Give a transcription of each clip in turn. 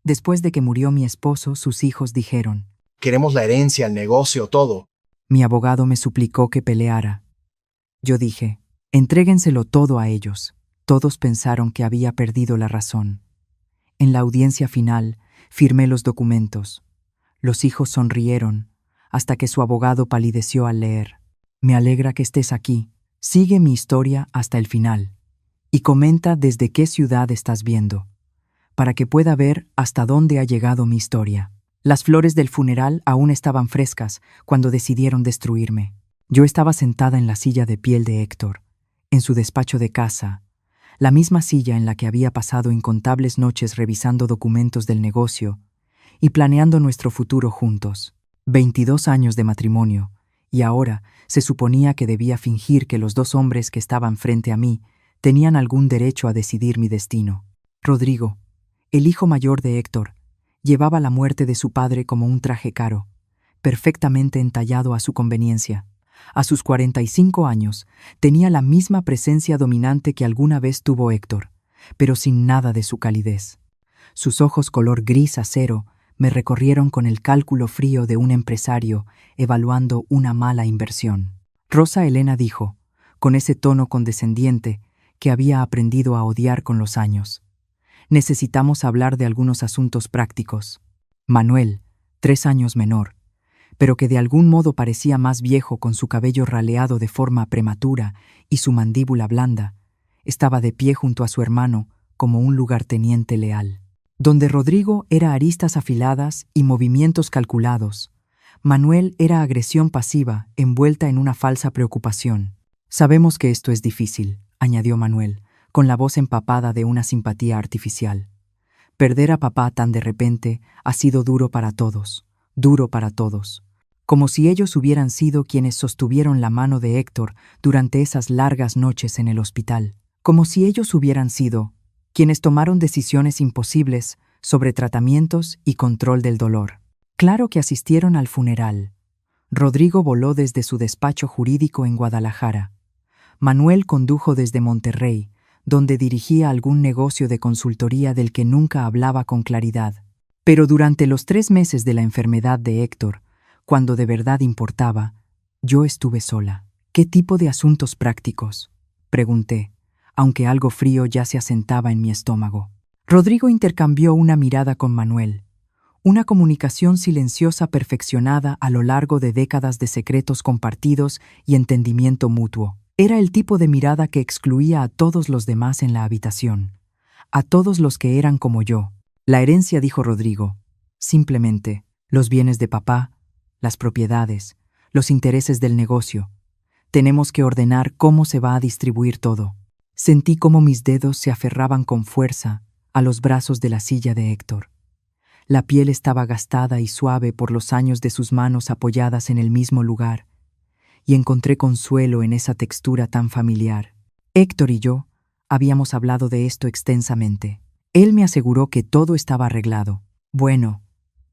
Después de que murió mi esposo, sus hijos dijeron: Queremos la herencia, el negocio, todo. Mi abogado me suplicó que peleara. Yo dije: entréguenselo todo a ellos. Todos pensaron que había perdido la razón. En la audiencia final, firmé los documentos. Los hijos sonrieron, hasta que su abogado palideció al leer. Me alegra que estés aquí. Sigue mi historia hasta el final. Y comenta desde qué ciudad estás viendo, para que pueda ver hasta dónde ha llegado mi historia. Las flores del funeral aún estaban frescas cuando decidieron destruirme. Yo estaba sentada en la silla de piel de Héctor, en su despacho de casa, la misma silla en la que había pasado incontables noches revisando documentos del negocio y planeando nuestro futuro juntos. 22 años de matrimonio, y ahora se suponía que debía fingir que los dos hombres que estaban frente a mí tenían algún derecho a decidir mi destino. Rodrigo, el hijo mayor de Héctor, llevaba la muerte de su padre como un traje caro, perfectamente entallado a su conveniencia. A sus 45 años, tenía la misma presencia dominante que alguna vez tuvo Héctor, pero sin nada de su calidez. Sus ojos color gris acero me recorrieron con el cálculo frío de un empresario evaluando una mala inversión. Rosa Elena dijo, con ese tono condescendiente que había aprendido a odiar con los años: necesitamos hablar de algunos asuntos prácticos. Manuel, 3 años menor, pero que de algún modo parecía más viejo con su cabello raleado de forma prematura y su mandíbula blanda, estaba de pie junto a su hermano como un lugarteniente leal. Donde Rodrigo era aristas afiladas y movimientos calculados, Manuel era agresión pasiva envuelta en una falsa preocupación. Sabemos que esto es difícil, añadió Manuel, con la voz empapada de una simpatía artificial. Perder a papá tan de repente ha sido duro para todos, como si ellos hubieran sido quienes sostuvieron la mano de Héctor durante esas largas noches en el hospital, como si ellos hubieran sido quienes tomaron decisiones imposibles sobre tratamientos y control del dolor. Claro que asistieron al funeral. Rodrigo voló desde su despacho jurídico en Guadalajara. Manuel condujo desde Monterrey, donde dirigía algún negocio de consultoría del que nunca hablaba con claridad. Pero durante los 3 meses de la enfermedad de Héctor, cuando de verdad importaba, yo estuve sola. ¿Qué tipo de asuntos prácticos?, pregunté, aunque algo frío ya se asentaba en mi estómago. Rodrigo intercambió una mirada con Manuel, una comunicación silenciosa perfeccionada a lo largo de décadas de secretos compartidos y entendimiento mutuo. Era el tipo de mirada que excluía a todos los demás en la habitación, a todos los que eran como yo. La herencia, dijo Rodrigo, simplemente los bienes de papá, las propiedades, los intereses del negocio. Tenemos que ordenar cómo se va a distribuir todo. Sentí cómo mis dedos se aferraban con fuerza a los brazos de la silla de Héctor. La piel estaba gastada y suave por los años de sus manos apoyadas en el mismo lugar, y encontré consuelo en esa textura tan familiar. Héctor y yo habíamos hablado de esto extensamente. Él me aseguró que todo estaba arreglado. Bueno,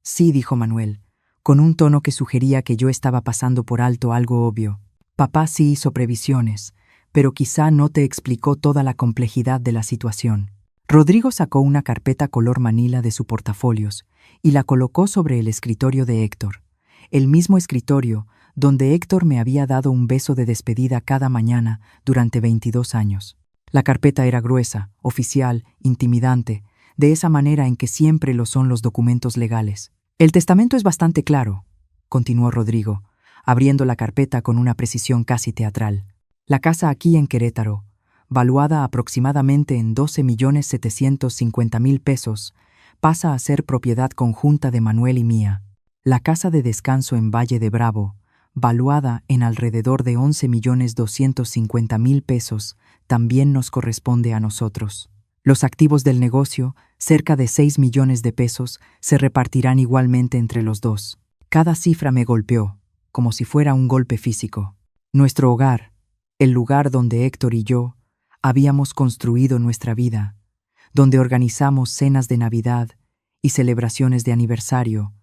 sí, dijo Manuel, con un tono que sugería que yo estaba pasando por alto algo obvio. Papá sí hizo previsiones, pero quizá no te explicó toda la complejidad de la situación. Rodrigo sacó una carpeta color manila de su portafolios y la colocó sobre el escritorio de Héctor, el mismo escritorio donde Héctor me había dado un beso de despedida cada mañana durante 22 años. La carpeta era gruesa, oficial, intimidante, de esa manera en que siempre lo son los documentos legales. El testamento es bastante claro, continuó Rodrigo, abriendo la carpeta con una precisión casi teatral. La casa aquí en Querétaro, valuada aproximadamente en 12.750.000 pesos, pasa a ser propiedad conjunta de Manuel y mía. La casa de descanso en Valle de Bravo, valuada en alrededor de 11.250.000 pesos, también nos corresponde a nosotros. Los activos del negocio, cerca de 6 millones de pesos, se repartirán igualmente entre los dos. Cada cifra me golpeó, como si fuera un golpe físico. Nuestro hogar, el lugar donde Héctor y yo habíamos construido nuestra vida, donde organizamos cenas de Navidad y celebraciones de aniversario,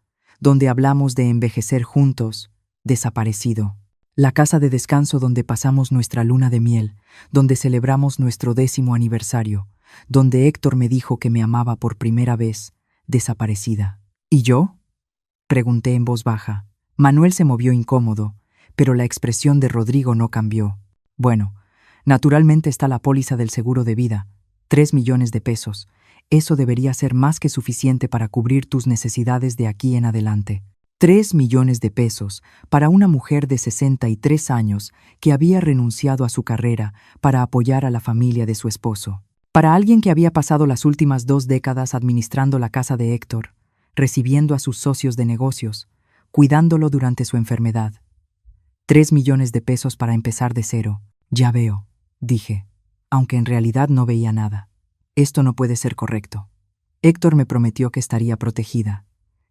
donde hablamos de envejecer juntos, desaparecido. La casa de descanso donde pasamos nuestra luna de miel, donde celebramos nuestro 10º aniversario, donde Héctor me dijo que me amaba por primera vez, desaparecida. ¿Y yo?, pregunté en voz baja. Manuel se movió incómodo, pero la expresión de Rodrigo no cambió. Bueno, naturalmente está la póliza del seguro de vida, 3 millones de pesos. Eso debería ser más que suficiente para cubrir tus necesidades de aquí en adelante. 3 millones de pesos para una mujer de 63 años que había renunciado a su carrera para apoyar a la familia de su esposo. Para alguien que había pasado las últimas 2 décadas administrando la casa de Héctor, recibiendo a sus socios de negocios, cuidándolo durante su enfermedad. 3 millones de pesos para empezar de cero. Ya veo, dije, aunque en realidad no veía nada. Esto no puede ser correcto. Héctor me prometió que estaría protegida,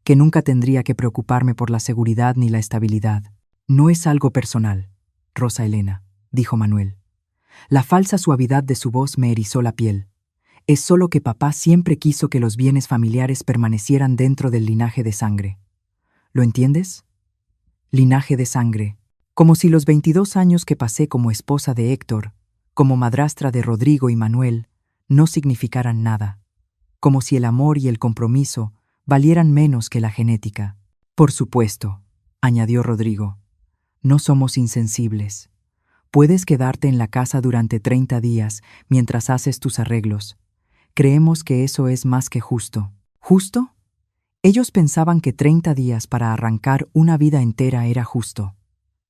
que nunca tendría que preocuparme por la seguridad ni la estabilidad. No es algo personal, Rosa Elena, dijo Manuel. La falsa suavidad de su voz me erizó la piel. Es solo que papá siempre quiso que los bienes familiares permanecieran dentro del linaje de sangre. ¿Lo entiendes? Linaje de sangre. Como si los 22 años que pasé como esposa de Héctor, como madrastra de Rodrigo y Manuel, no significaran nada. Como si el amor y el compromiso valieran menos que la genética. Por supuesto, añadió Rodrigo, no somos insensibles. Puedes quedarte en la casa durante 30 días mientras haces tus arreglos. Creemos que eso es más que justo. ¿Justo? Ellos pensaban que 30 días para arrancar una vida entera era justo.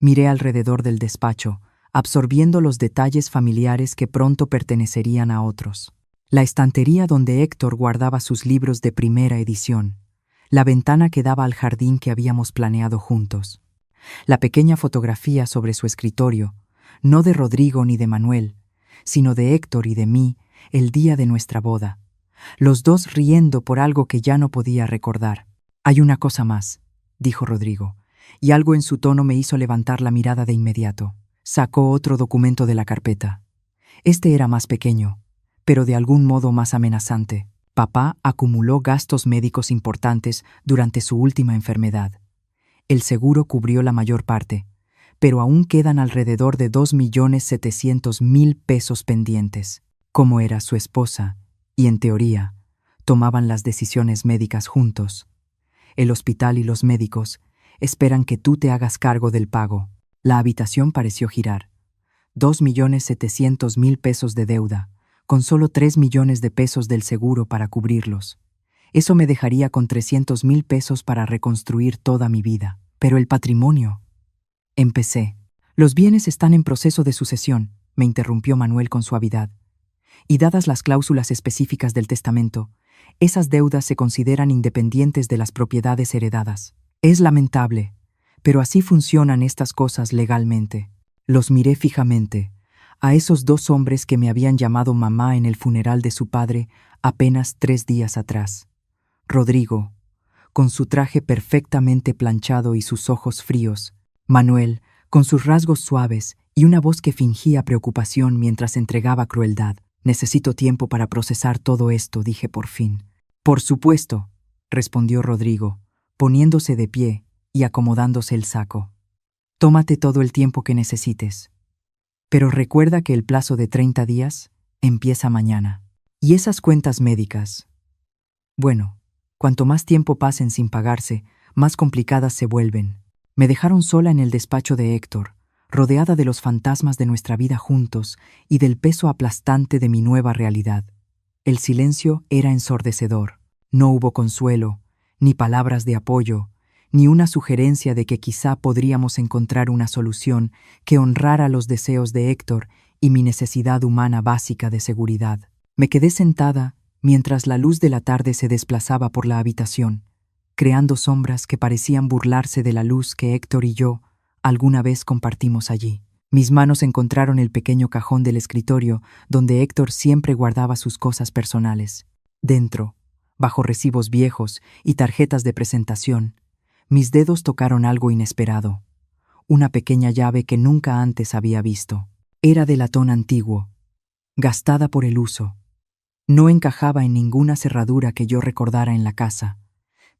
Miré alrededor del despacho, absorbiendo los detalles familiares que pronto pertenecerían a otros. La estantería donde Héctor guardaba sus libros de primera edición, la ventana que daba al jardín que habíamos planeado juntos, la pequeña fotografía sobre su escritorio, no de Rodrigo ni de Manuel, sino de Héctor y de mí, el día de nuestra boda, los dos riendo por algo que ya no podía recordar. Hay una cosa más, dijo Rodrigo, y algo en su tono me hizo levantar la mirada de inmediato. Sacó otro documento de la carpeta. Este era más pequeño, pero de algún modo más amenazante. Papá acumuló gastos médicos importantes durante su última enfermedad. El seguro cubrió la mayor parte, pero aún quedan alrededor de 2.700.000 pesos pendientes. Como era su esposa, y en teoría, tomaban las decisiones médicas juntos. El hospital y los médicos esperan que tú te hagas cargo del pago. La habitación pareció girar. 2.700.000 pesos de deuda, con solo 3 millones de pesos del seguro para cubrirlos. Eso me dejaría con 300.000 pesos para reconstruir toda mi vida. Pero el patrimonio... Empecé. Los bienes están en proceso de sucesión, me interrumpió Manuel con suavidad. Y dadas las cláusulas específicas del testamento, esas deudas se consideran independientes de las propiedades heredadas. Es lamentable, pero así funcionan estas cosas legalmente. Los miré fijamente, a esos 2 hombres que me habían llamado mamá en el funeral de su padre apenas 3 días atrás. Rodrigo, con su traje perfectamente planchado y sus ojos fríos. Manuel, con sus rasgos suaves y una voz que fingía preocupación mientras entregaba crueldad. Necesito tiempo para procesar todo esto, dije por fin. Por supuesto, respondió Rodrigo, poniéndose de pie y acomodándose el saco. Tómate todo el tiempo que necesites. Pero recuerda que el plazo de 30 días empieza mañana. Y esas cuentas médicas. Bueno, cuanto más tiempo pasen sin pagarse, más complicadas se vuelven. Me dejaron sola en el despacho de Héctor, rodeada de los fantasmas de nuestra vida juntos y del peso aplastante de mi nueva realidad. El silencio era ensordecedor. No hubo consuelo, ni palabras de apoyo, ni una sugerencia de que quizá podríamos encontrar una solución que honrara los deseos de Héctor y mi necesidad humana básica de seguridad. Me quedé sentada mientras la luz de la tarde se desplazaba por la habitación, creando sombras que parecían burlarse de la luz que Héctor y yo alguna vez compartimos allí. Mis manos encontraron el pequeño cajón del escritorio donde Héctor siempre guardaba sus cosas personales. Dentro, bajo recibos viejos y tarjetas de presentación, mis dedos tocaron algo inesperado. Una pequeña llave que nunca antes había visto. Era de latón antiguo, gastada por el uso. No encajaba en ninguna cerradura que yo recordara en la casa,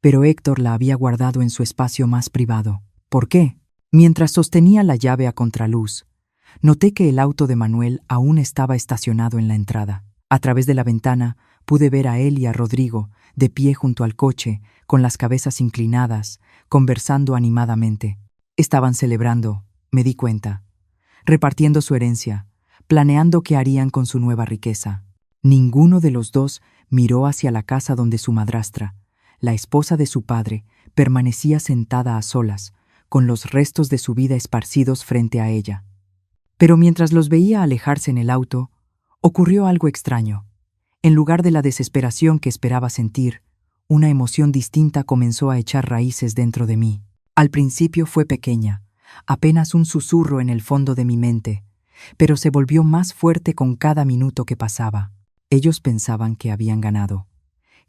pero Héctor la había guardado en su espacio más privado. ¿Por qué? Mientras sostenía la llave a contraluz, noté que el auto de Manuel aún estaba estacionado en la entrada. A través de la ventana Pude ver a él y a Rodrigo, de pie junto al coche, con las cabezas inclinadas, conversando animadamente. Estaban celebrando, me di cuenta, repartiendo su herencia, planeando qué harían con su nueva riqueza. Ninguno de los dos miró hacia la casa donde su madrastra, la esposa de su padre, permanecía sentada a solas, con los restos de su vida esparcidos frente a ella. Pero mientras los veía alejarse en el auto, ocurrió algo extraño. En lugar de la desesperación que esperaba sentir, una emoción distinta comenzó a echar raíces dentro de mí. Al principio fue pequeña, apenas un susurro en el fondo de mi mente, pero se volvió más fuerte con cada minuto que pasaba. Ellos pensaban que habían ganado.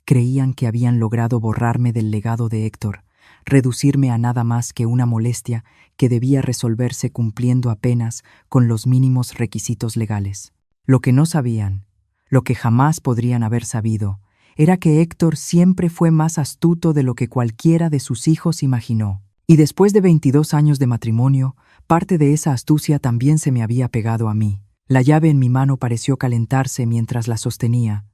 Creían que habían logrado borrarme del legado de Héctor, reducirme a nada más que una molestia que debía resolverse cumpliendo apenas con los mínimos requisitos legales. Lo que no sabían, lo que jamás podrían haber sabido, era que Héctor siempre fue más astuto de lo que cualquiera de sus hijos imaginó. Y después de 22 años de matrimonio, parte de esa astucia también se me había pegado a mí. La llave en mi mano pareció calentarse mientras la sostenía,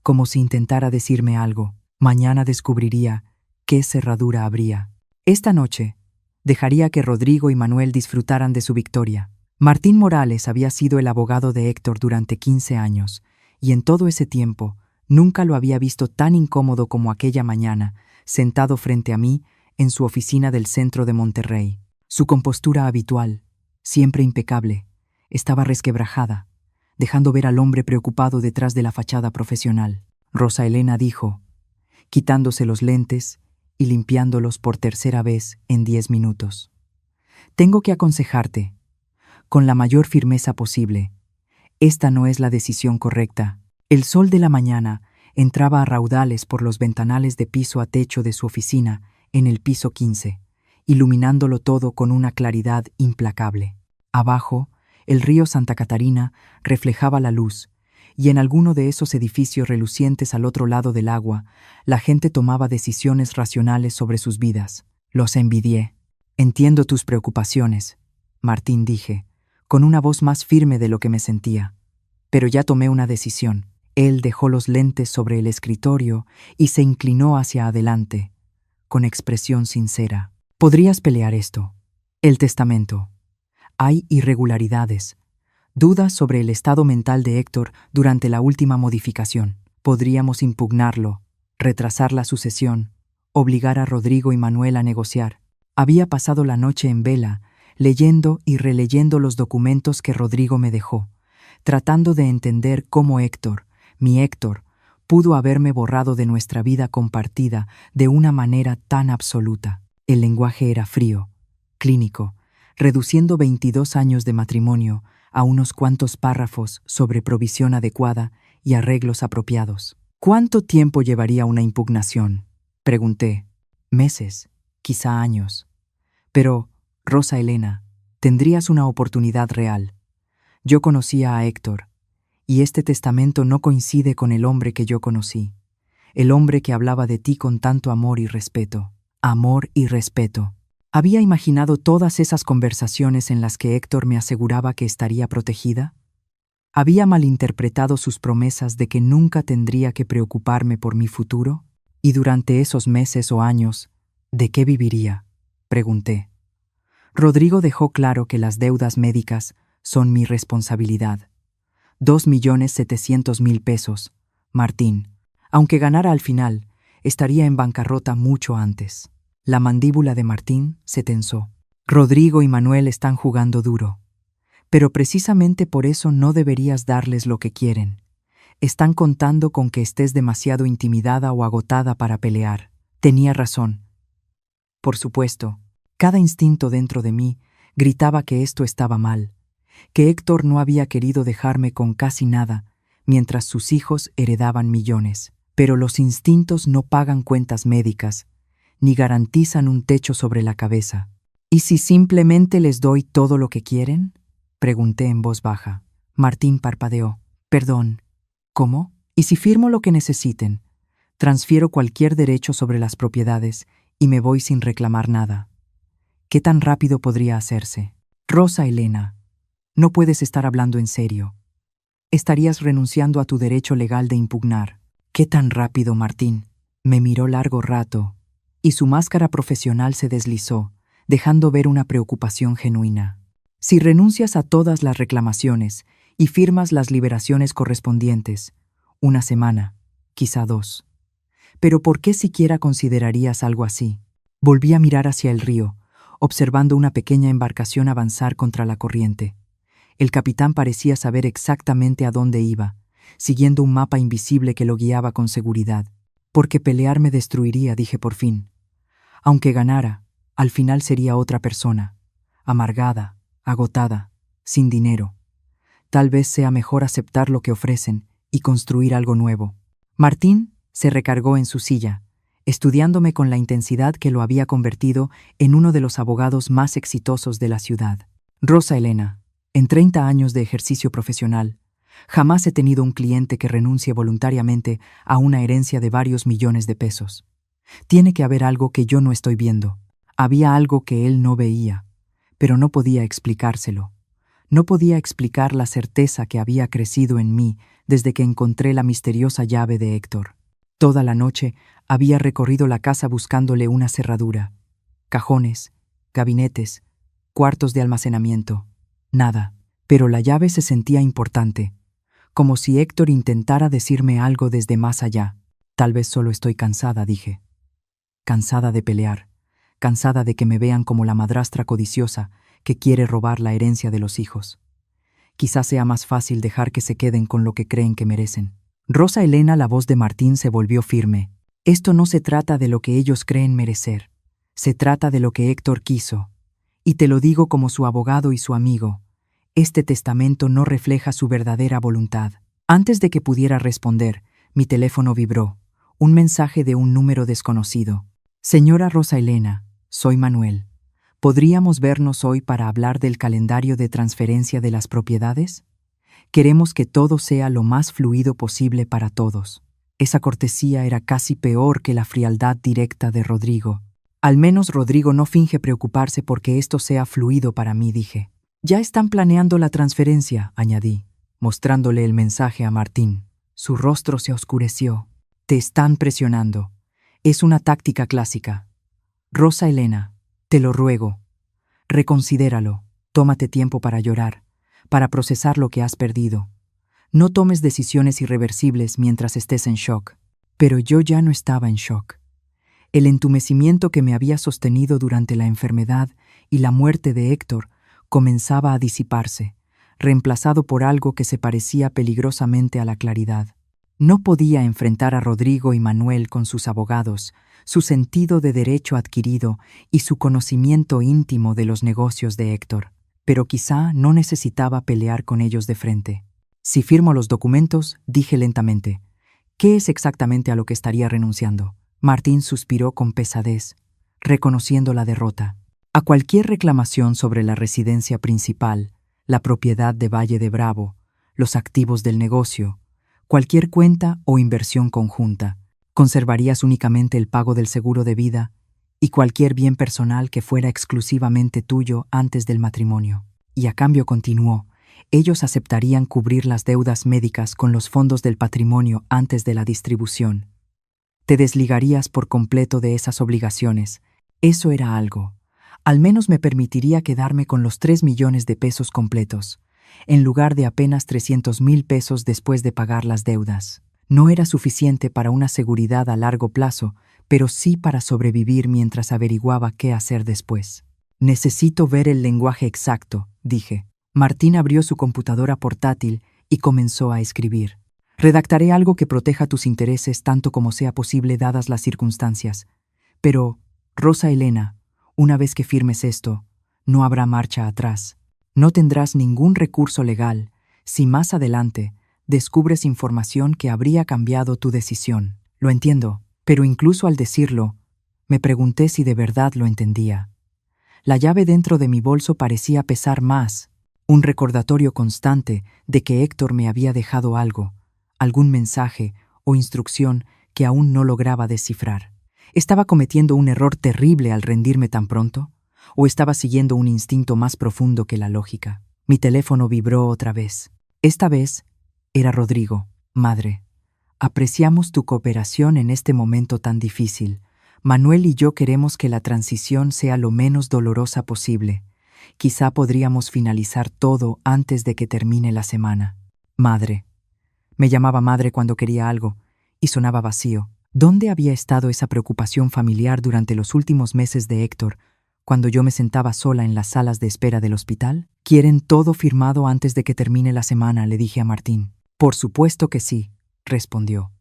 como si intentara decirme algo. Mañana descubriría qué cerradura habría. Esta noche, dejaría que Rodrigo y Manuel disfrutaran de su victoria. Martín Morales había sido el abogado de Héctor durante 15 años, y en todo ese tiempo nunca lo había visto tan incómodo como aquella mañana, sentado frente a mí en su oficina del centro de Monterrey. Su compostura habitual, siempre impecable, estaba resquebrajada, dejando ver al hombre preocupado detrás de la fachada profesional. Rosa Elena dijo, quitándose los lentes y limpiándolos por tercera vez en 10 minutos. Tengo que aconsejarte, con la mayor firmeza posible. Esta no es la decisión correcta. El sol de la mañana entraba a raudales por los ventanales de piso a techo de su oficina en el piso 15, iluminándolo todo con una claridad implacable. Abajo, el río Santa Catarina reflejaba la luz, y en alguno de esos edificios relucientes al otro lado del agua, la gente tomaba decisiones racionales sobre sus vidas. Los envidié. Entiendo tus preocupaciones, Martín, dije, con una voz más firme de lo que me sentía. Pero ya tomé una decisión. Él dejó los lentes sobre el escritorio y se inclinó hacia adelante, con expresión sincera. Podrías pelear esto. El testamento. Hay irregularidades, dudas sobre el estado mental de Héctor durante la última modificación. Podríamos impugnarlo, retrasar la sucesión, obligar a Rodrigo y Manuel a negociar. Había pasado la noche en vela, leyendo y releyendo los documentos que Rodrigo me dejó, tratando de entender cómo Héctor, mi Héctor, pudo haberme borrado de nuestra vida compartida de una manera tan absoluta. El lenguaje era frío, clínico, reduciendo 22 años de matrimonio a unos cuantos párrafos sobre provisión adecuada y arreglos apropiados. ¿Cuánto tiempo llevaría una impugnación?, pregunté. Meses, quizá años. Pero, Rosa Elena, tendrías una oportunidad real. Yo conocía a Héctor, y este testamento no coincide con el hombre que yo conocí, el hombre que hablaba de ti con tanto amor y respeto. Amor y respeto. ¿Había imaginado todas esas conversaciones en las que Héctor me aseguraba que estaría protegida? ¿Había malinterpretado sus promesas de que nunca tendría que preocuparme por mi futuro? ¿Y durante esos meses o años, de qué viviría?, pregunté. Rodrigo dejó claro que las deudas médicas son mi responsabilidad. 2.700.000 pesos, Martín. Aunque ganara al final, estaría en bancarrota mucho antes. La mandíbula de Martín se tensó. Rodrigo y Manuel están jugando duro. Pero precisamente por eso no deberías darles lo que quieren. Están contando con que estés demasiado intimidada o agotada para pelear. Tenía razón. Por supuesto, cada instinto dentro de mí gritaba que esto estaba mal, que Héctor no había querido dejarme con casi nada, mientras sus hijos heredaban millones. Pero los instintos no pagan cuentas médicas, ni garantizan un techo sobre la cabeza. ¿Y si simplemente les doy todo lo que quieren?, pregunté en voz baja. Martín parpadeó. Perdón, ¿cómo? ¿Y si firmo lo que necesiten? Transfiero cualquier derecho sobre las propiedades y me voy sin reclamar nada. ¿Qué tan rápido podría hacerse? Rosa Elena, no puedes estar hablando en serio. Estarías renunciando a tu derecho legal de impugnar. ¿Qué tan rápido, Martín? Me miró largo rato, y su máscara profesional se deslizó, dejando ver una preocupación genuina. Si renuncias a todas las reclamaciones y firmas las liberaciones correspondientes, una semana, quizá 2. Pero ¿por qué siquiera considerarías algo así? Volví a mirar hacia el río, observando una pequeña embarcación avanzar contra la corriente. El capitán parecía saber exactamente a dónde iba, siguiendo un mapa invisible que lo guiaba con seguridad. Porque pelear me destruiría, dije por fin. Aunque ganara, al final sería otra persona, amargada, agotada, sin dinero. Tal vez sea mejor aceptar lo que ofrecen y construir algo nuevo. Martín se recargó en su silla, estudiándome con la intensidad que lo había convertido en uno de los abogados más exitosos de la ciudad. Rosa Elena, en 30 años de ejercicio profesional, jamás he tenido un cliente que renuncie voluntariamente a una herencia de varios millones de pesos. Tiene que haber algo que yo no estoy viendo. Había algo que él no veía, pero no podía explicárselo. No podía explicar la certeza que había crecido en mí desde que encontré la misteriosa llave de Héctor. Toda la noche había recorrido la casa buscándole una cerradura. Cajones, gabinetes, cuartos de almacenamiento. Nada. Pero la llave se sentía importante, como si Héctor intentara decirme algo desde más allá. Tal vez solo estoy cansada, dije. Cansada de pelear, cansada de que me vean como la madrastra codiciosa que quiere robar la herencia de los hijos. Quizás sea más fácil dejar que se queden con lo que creen que merecen. Rosa Elena, la voz de Martín se volvió firme. Esto no se trata de lo que ellos creen merecer. Se trata de lo que Héctor quiso. Y te lo digo como su abogado y su amigo. Este testamento no refleja su verdadera voluntad. Antes de que pudiera responder, mi teléfono vibró. Un mensaje de un número desconocido. Señora Rosa Elena, soy Manuel. ¿Podríamos vernos hoy para hablar del calendario de transferencia de las propiedades? Queremos que todo sea lo más fluido posible para todos. Esa cortesía era casi peor que la frialdad directa de Rodrigo. Al menos Rodrigo no finge preocuparse porque esto sea fluido para mí, dije. Ya están planeando la transferencia, añadí, mostrándole el mensaje a Martín. Su rostro se oscureció. Te están presionando. Es una táctica clásica. Rosa Elena, te lo ruego. Reconsidéralo. Tómate tiempo para llorar, para procesar lo que has perdido. No tomes decisiones irreversibles mientras estés en shock. Pero yo ya no estaba en shock. El entumecimiento que me había sostenido durante la enfermedad y la muerte de Héctor comenzaba a disiparse, reemplazado por algo que se parecía peligrosamente a la claridad. No podía enfrentar a Rodrigo y Manuel con sus abogados, su sentido de derecho adquirido y su conocimiento íntimo de los negocios de Héctor, pero quizá no necesitaba pelear con ellos de frente. Si firmo los documentos, dije lentamente, ¿qué es exactamente a lo que estaría renunciando? Martín suspiró con pesadez, reconociendo la derrota. A cualquier reclamación sobre la residencia principal, la propiedad de Valle de Bravo, los activos del negocio, cualquier cuenta o inversión conjunta, conservarías únicamente el pago del seguro de vida y cualquier bien personal que fuera exclusivamente tuyo antes del matrimonio. Y a cambio, continuó, ellos aceptarían cubrir las deudas médicas con los fondos del patrimonio antes de la distribución. Te desligarías por completo de esas obligaciones. Eso era algo. Al menos me permitiría quedarme con los 3 millones de pesos completos, en lugar de apenas 300,000 pesos después de pagar las deudas. No era suficiente para una seguridad a largo plazo, pero sí para sobrevivir mientras averiguaba qué hacer después. Necesito ver el lenguaje exacto, dije. Martín abrió su computadora portátil y comenzó a escribir. Redactaré algo que proteja tus intereses tanto como sea posible dadas las circunstancias. Pero, Rosa Elena, una vez que firmes esto, no habrá marcha atrás. No tendrás ningún recurso legal si más adelante descubres información que habría cambiado tu decisión. Lo entiendo, pero incluso al decirlo, me pregunté si de verdad lo entendía. La llave dentro de mi bolso parecía pesar más, un recordatorio constante de que Héctor me había dejado algo, algún mensaje o instrucción que aún no lograba descifrar. ¿Estaba cometiendo un error terrible al rendirme tan pronto? ¿O estaba siguiendo un instinto más profundo que la lógica? Mi teléfono vibró otra vez. Esta vez era Rodrigo. Madre, Apreciamos tu cooperación en este momento tan difícil. Manuel y yo queremos que la transición sea lo menos dolorosa posible. Quizá podríamos finalizar todo antes de que termine la semana. Madre. Me llamaba madre cuando quería algo, y sonaba vacío. ¿Dónde había estado esa preocupación familiar durante los últimos meses de Héctor, cuando yo me sentaba sola en las salas de espera del hospital? ¿Quieren todo firmado antes de que termine la semana?, le dije a Martín. Por supuesto que sí, respondió.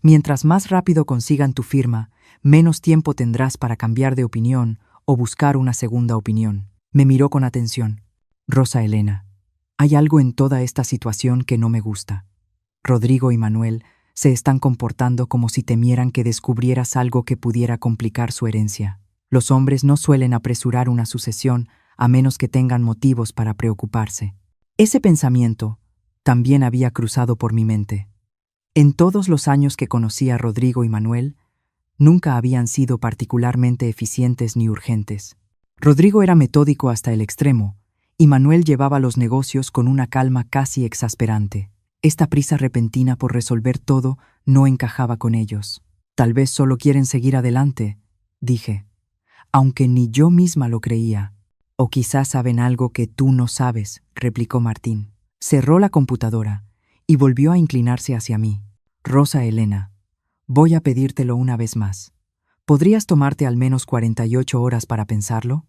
Mientras más rápido consigan tu firma, menos tiempo tendrás para cambiar de opinión o buscar una segunda opinión. Me miró con atención. Rosa Elena, hay algo en toda esta situación que no me gusta. Rodrigo y Manuel se están comportando como si temieran que descubrieras algo que pudiera complicar su herencia. Los hombres no suelen apresurar una sucesión a menos que tengan motivos para preocuparse. Ese pensamiento también había cruzado por mi mente. En todos los años que conocí a Rodrigo y Manuel, nunca habían sido particularmente eficientes ni urgentes. Rodrigo era metódico hasta el extremo, y Manuel llevaba los negocios con una calma casi exasperante. Esta prisa repentina por resolver todo no encajaba con ellos. Tal vez solo quieren seguir adelante, dije, aunque ni yo misma lo creía. O quizás saben algo que tú no sabes, replicó Martín. Cerró la computadora y volvió a inclinarse hacia mí. Rosa Elena, voy a pedírtelo una vez más. ¿Podrías tomarte al menos 48 horas para pensarlo?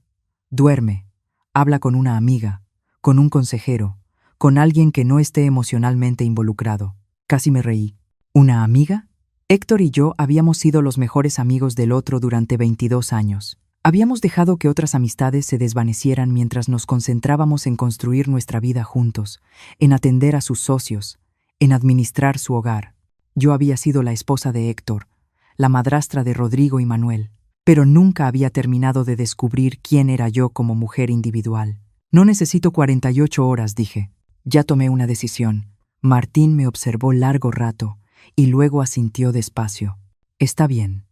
Duerme, habla con una amiga, con un consejero, con alguien que no esté emocionalmente involucrado. Casi me reí. ¿Una amiga? Héctor y yo habíamos sido los mejores amigos del otro durante 22 años. Habíamos dejado que otras amistades se desvanecieran mientras nos concentrábamos en construir nuestra vida juntos, en atender a sus socios, en administrar su hogar. Yo había sido la esposa de Héctor, la madrastra de Rodrigo y Manuel, pero nunca había terminado de descubrir quién era yo como mujer individual. No necesito 48 horas, dije. Ya tomé una decisión. Martín me observó largo rato y luego asintió despacio. Está bien.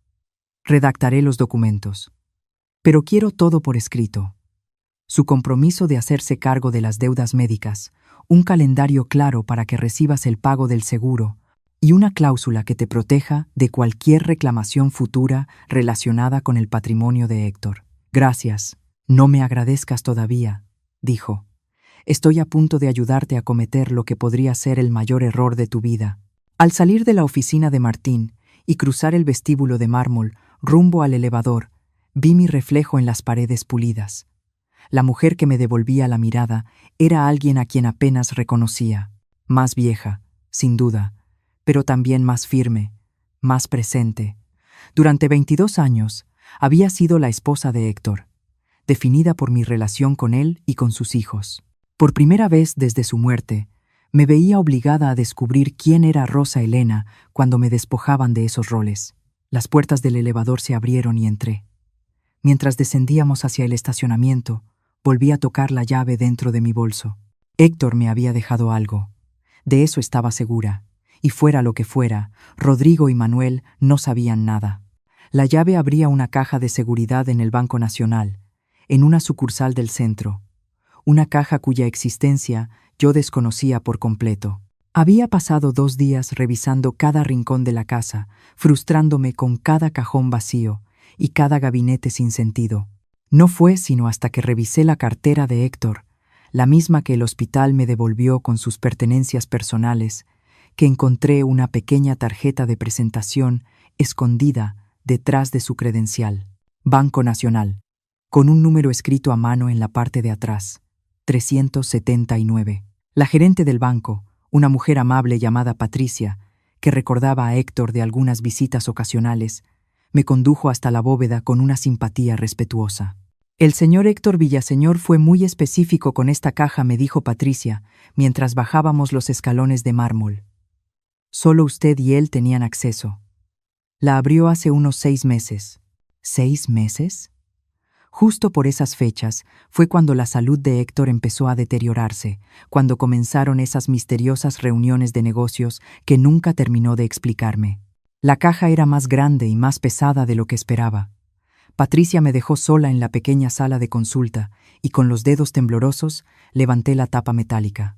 Redactaré los documentos. Pero quiero todo por escrito. Su compromiso de hacerse cargo de las deudas médicas, un calendario claro para que recibas el pago del seguro y una cláusula que te proteja de cualquier reclamación futura relacionada con el patrimonio de Héctor. Gracias. No me agradezcas todavía, dijo. Estoy a punto de ayudarte a cometer lo que podría ser el mayor error de tu vida. Al salir de la oficina de Martín y cruzar el vestíbulo de mármol rumbo al elevador, vi mi reflejo en las paredes pulidas. La mujer que me devolvía la mirada era alguien a quien apenas reconocía. Más vieja, sin duda, pero también más firme, más presente. Durante 22 años había sido la esposa de Héctor, definida por mi relación con él y con sus hijos. Por primera vez desde su muerte, me veía obligada a descubrir quién era Rosa Elena cuando me despojaban de esos roles. Las puertas del elevador se abrieron y entré. Mientras descendíamos hacia el estacionamiento, volví a tocar la llave dentro de mi bolso. Héctor me había dejado algo. De eso estaba segura. Y fuera lo que fuera, Rodrigo y Manuel no sabían nada. La llave abría una caja de seguridad en el Banco Nacional, en una sucursal del centro. Una caja cuya existencia yo desconocía por completo. Había pasado 2 días revisando cada rincón de la casa, frustrándome con cada cajón vacío y cada gabinete sin sentido. No fue sino hasta que revisé la cartera de Héctor, la misma que el hospital me devolvió con sus pertenencias personales, que encontré una pequeña tarjeta de presentación escondida detrás de su credencial. Banco Nacional, con un número escrito a mano en la parte de atrás, 379. La gerente del banco, una mujer amable llamada Patricia, que recordaba a Héctor de algunas visitas ocasionales, me condujo hasta la bóveda con una simpatía respetuosa. El señor Héctor Villaseñor fue muy específico con esta caja, me dijo Patricia, mientras bajábamos los escalones de mármol. Solo usted y él tenían acceso. La abrió hace unos 6 meses. ¿6 meses? Justo por esas fechas fue cuando la salud de Héctor empezó a deteriorarse, cuando comenzaron esas misteriosas reuniones de negocios que nunca terminó de explicarme. La caja era más grande y más pesada de lo que esperaba. Patricia me dejó sola en la pequeña sala de consulta y con los dedos temblorosos levanté la tapa metálica.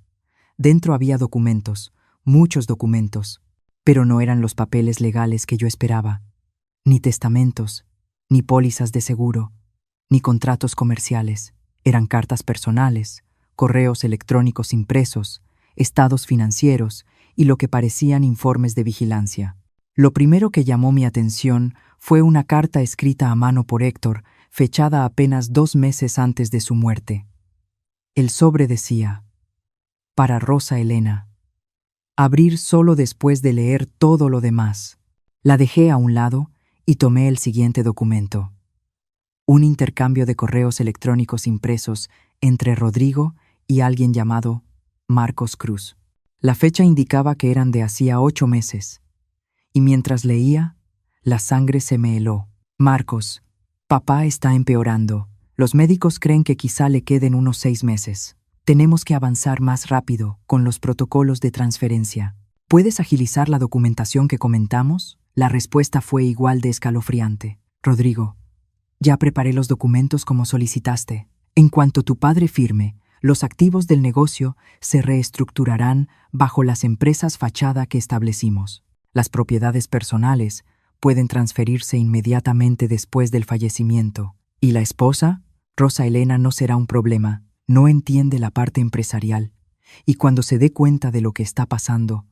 Dentro había documentos, muchos documentos. Pero no eran los papeles legales que yo esperaba, ni testamentos, ni pólizas de seguro, ni contratos comerciales. Eran cartas personales, correos electrónicos impresos, estados financieros y lo que parecían informes de vigilancia. Lo primero que llamó mi atención fue una carta escrita a mano por Héctor, fechada apenas 2 meses antes de su muerte. El sobre decía: para Rosa Elena. Abrir solo después de leer todo lo demás. La dejé a un lado y tomé el siguiente documento. Un intercambio de correos electrónicos impresos entre Rodrigo y alguien llamado Marcos Cruz. La fecha indicaba que eran de hacía 8 meses. Y mientras leía, la sangre se me heló. Marcos, papá está empeorando. Los médicos creen que quizá le queden unos 6 meses. Tenemos que avanzar más rápido con los protocolos de transferencia. ¿Puedes agilizar la documentación que comentamos? La respuesta fue igual de escalofriante. Rodrigo, ya preparé los documentos como solicitaste. En cuanto tu padre firme, los activos del negocio se reestructurarán bajo las empresas fachada que establecimos. Las propiedades personales pueden transferirse inmediatamente después del fallecimiento. ¿Y la esposa? Rosa Elena no será un problema. No entiende la parte empresarial. Y cuando se dé cuenta de lo que está pasando,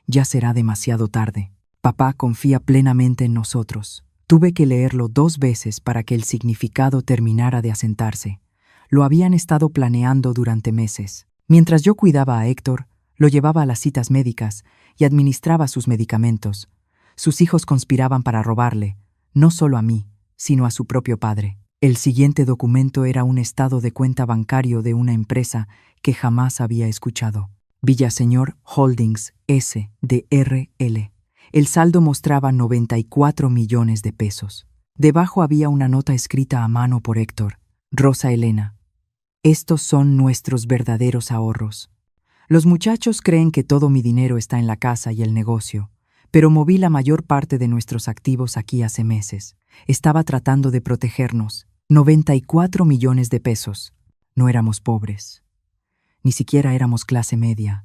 ya será demasiado tarde. Papá confía plenamente en nosotros. Tuve que leerlo 2 veces para que el significado terminara de asentarse. Lo habían estado planeando durante meses. Mientras yo cuidaba a Héctor, lo llevaba a las citas médicas y administraba sus medicamentos. Sus hijos conspiraban para robarle, no solo a mí, sino a su propio padre. El siguiente documento era un estado de cuenta bancario de una empresa que jamás había escuchado. Villaseñor Holdings S.D.R.L. El saldo mostraba 94 millones de pesos. Debajo había una nota escrita a mano por Héctor. Rosa Elena, estos son nuestros verdaderos ahorros. Los muchachos creen que todo mi dinero está en la casa y el negocio, pero moví la mayor parte de nuestros activos aquí hace meses. Estaba tratando de protegernos. 94 millones de pesos. No éramos pobres. Ni siquiera éramos clase media.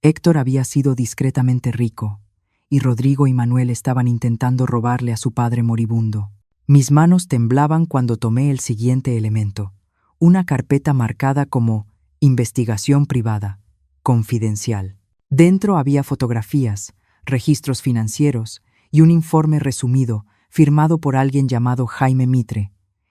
Héctor había sido discretamente rico, y Rodrigo y Manuel estaban intentando robarle a su padre moribundo. Mis manos temblaban cuando tomé el siguiente elemento, una carpeta marcada como Investigación Privada, Confidencial. Dentro había fotografías, registros financieros y un informe resumido firmado por alguien llamado Jaime Mitre,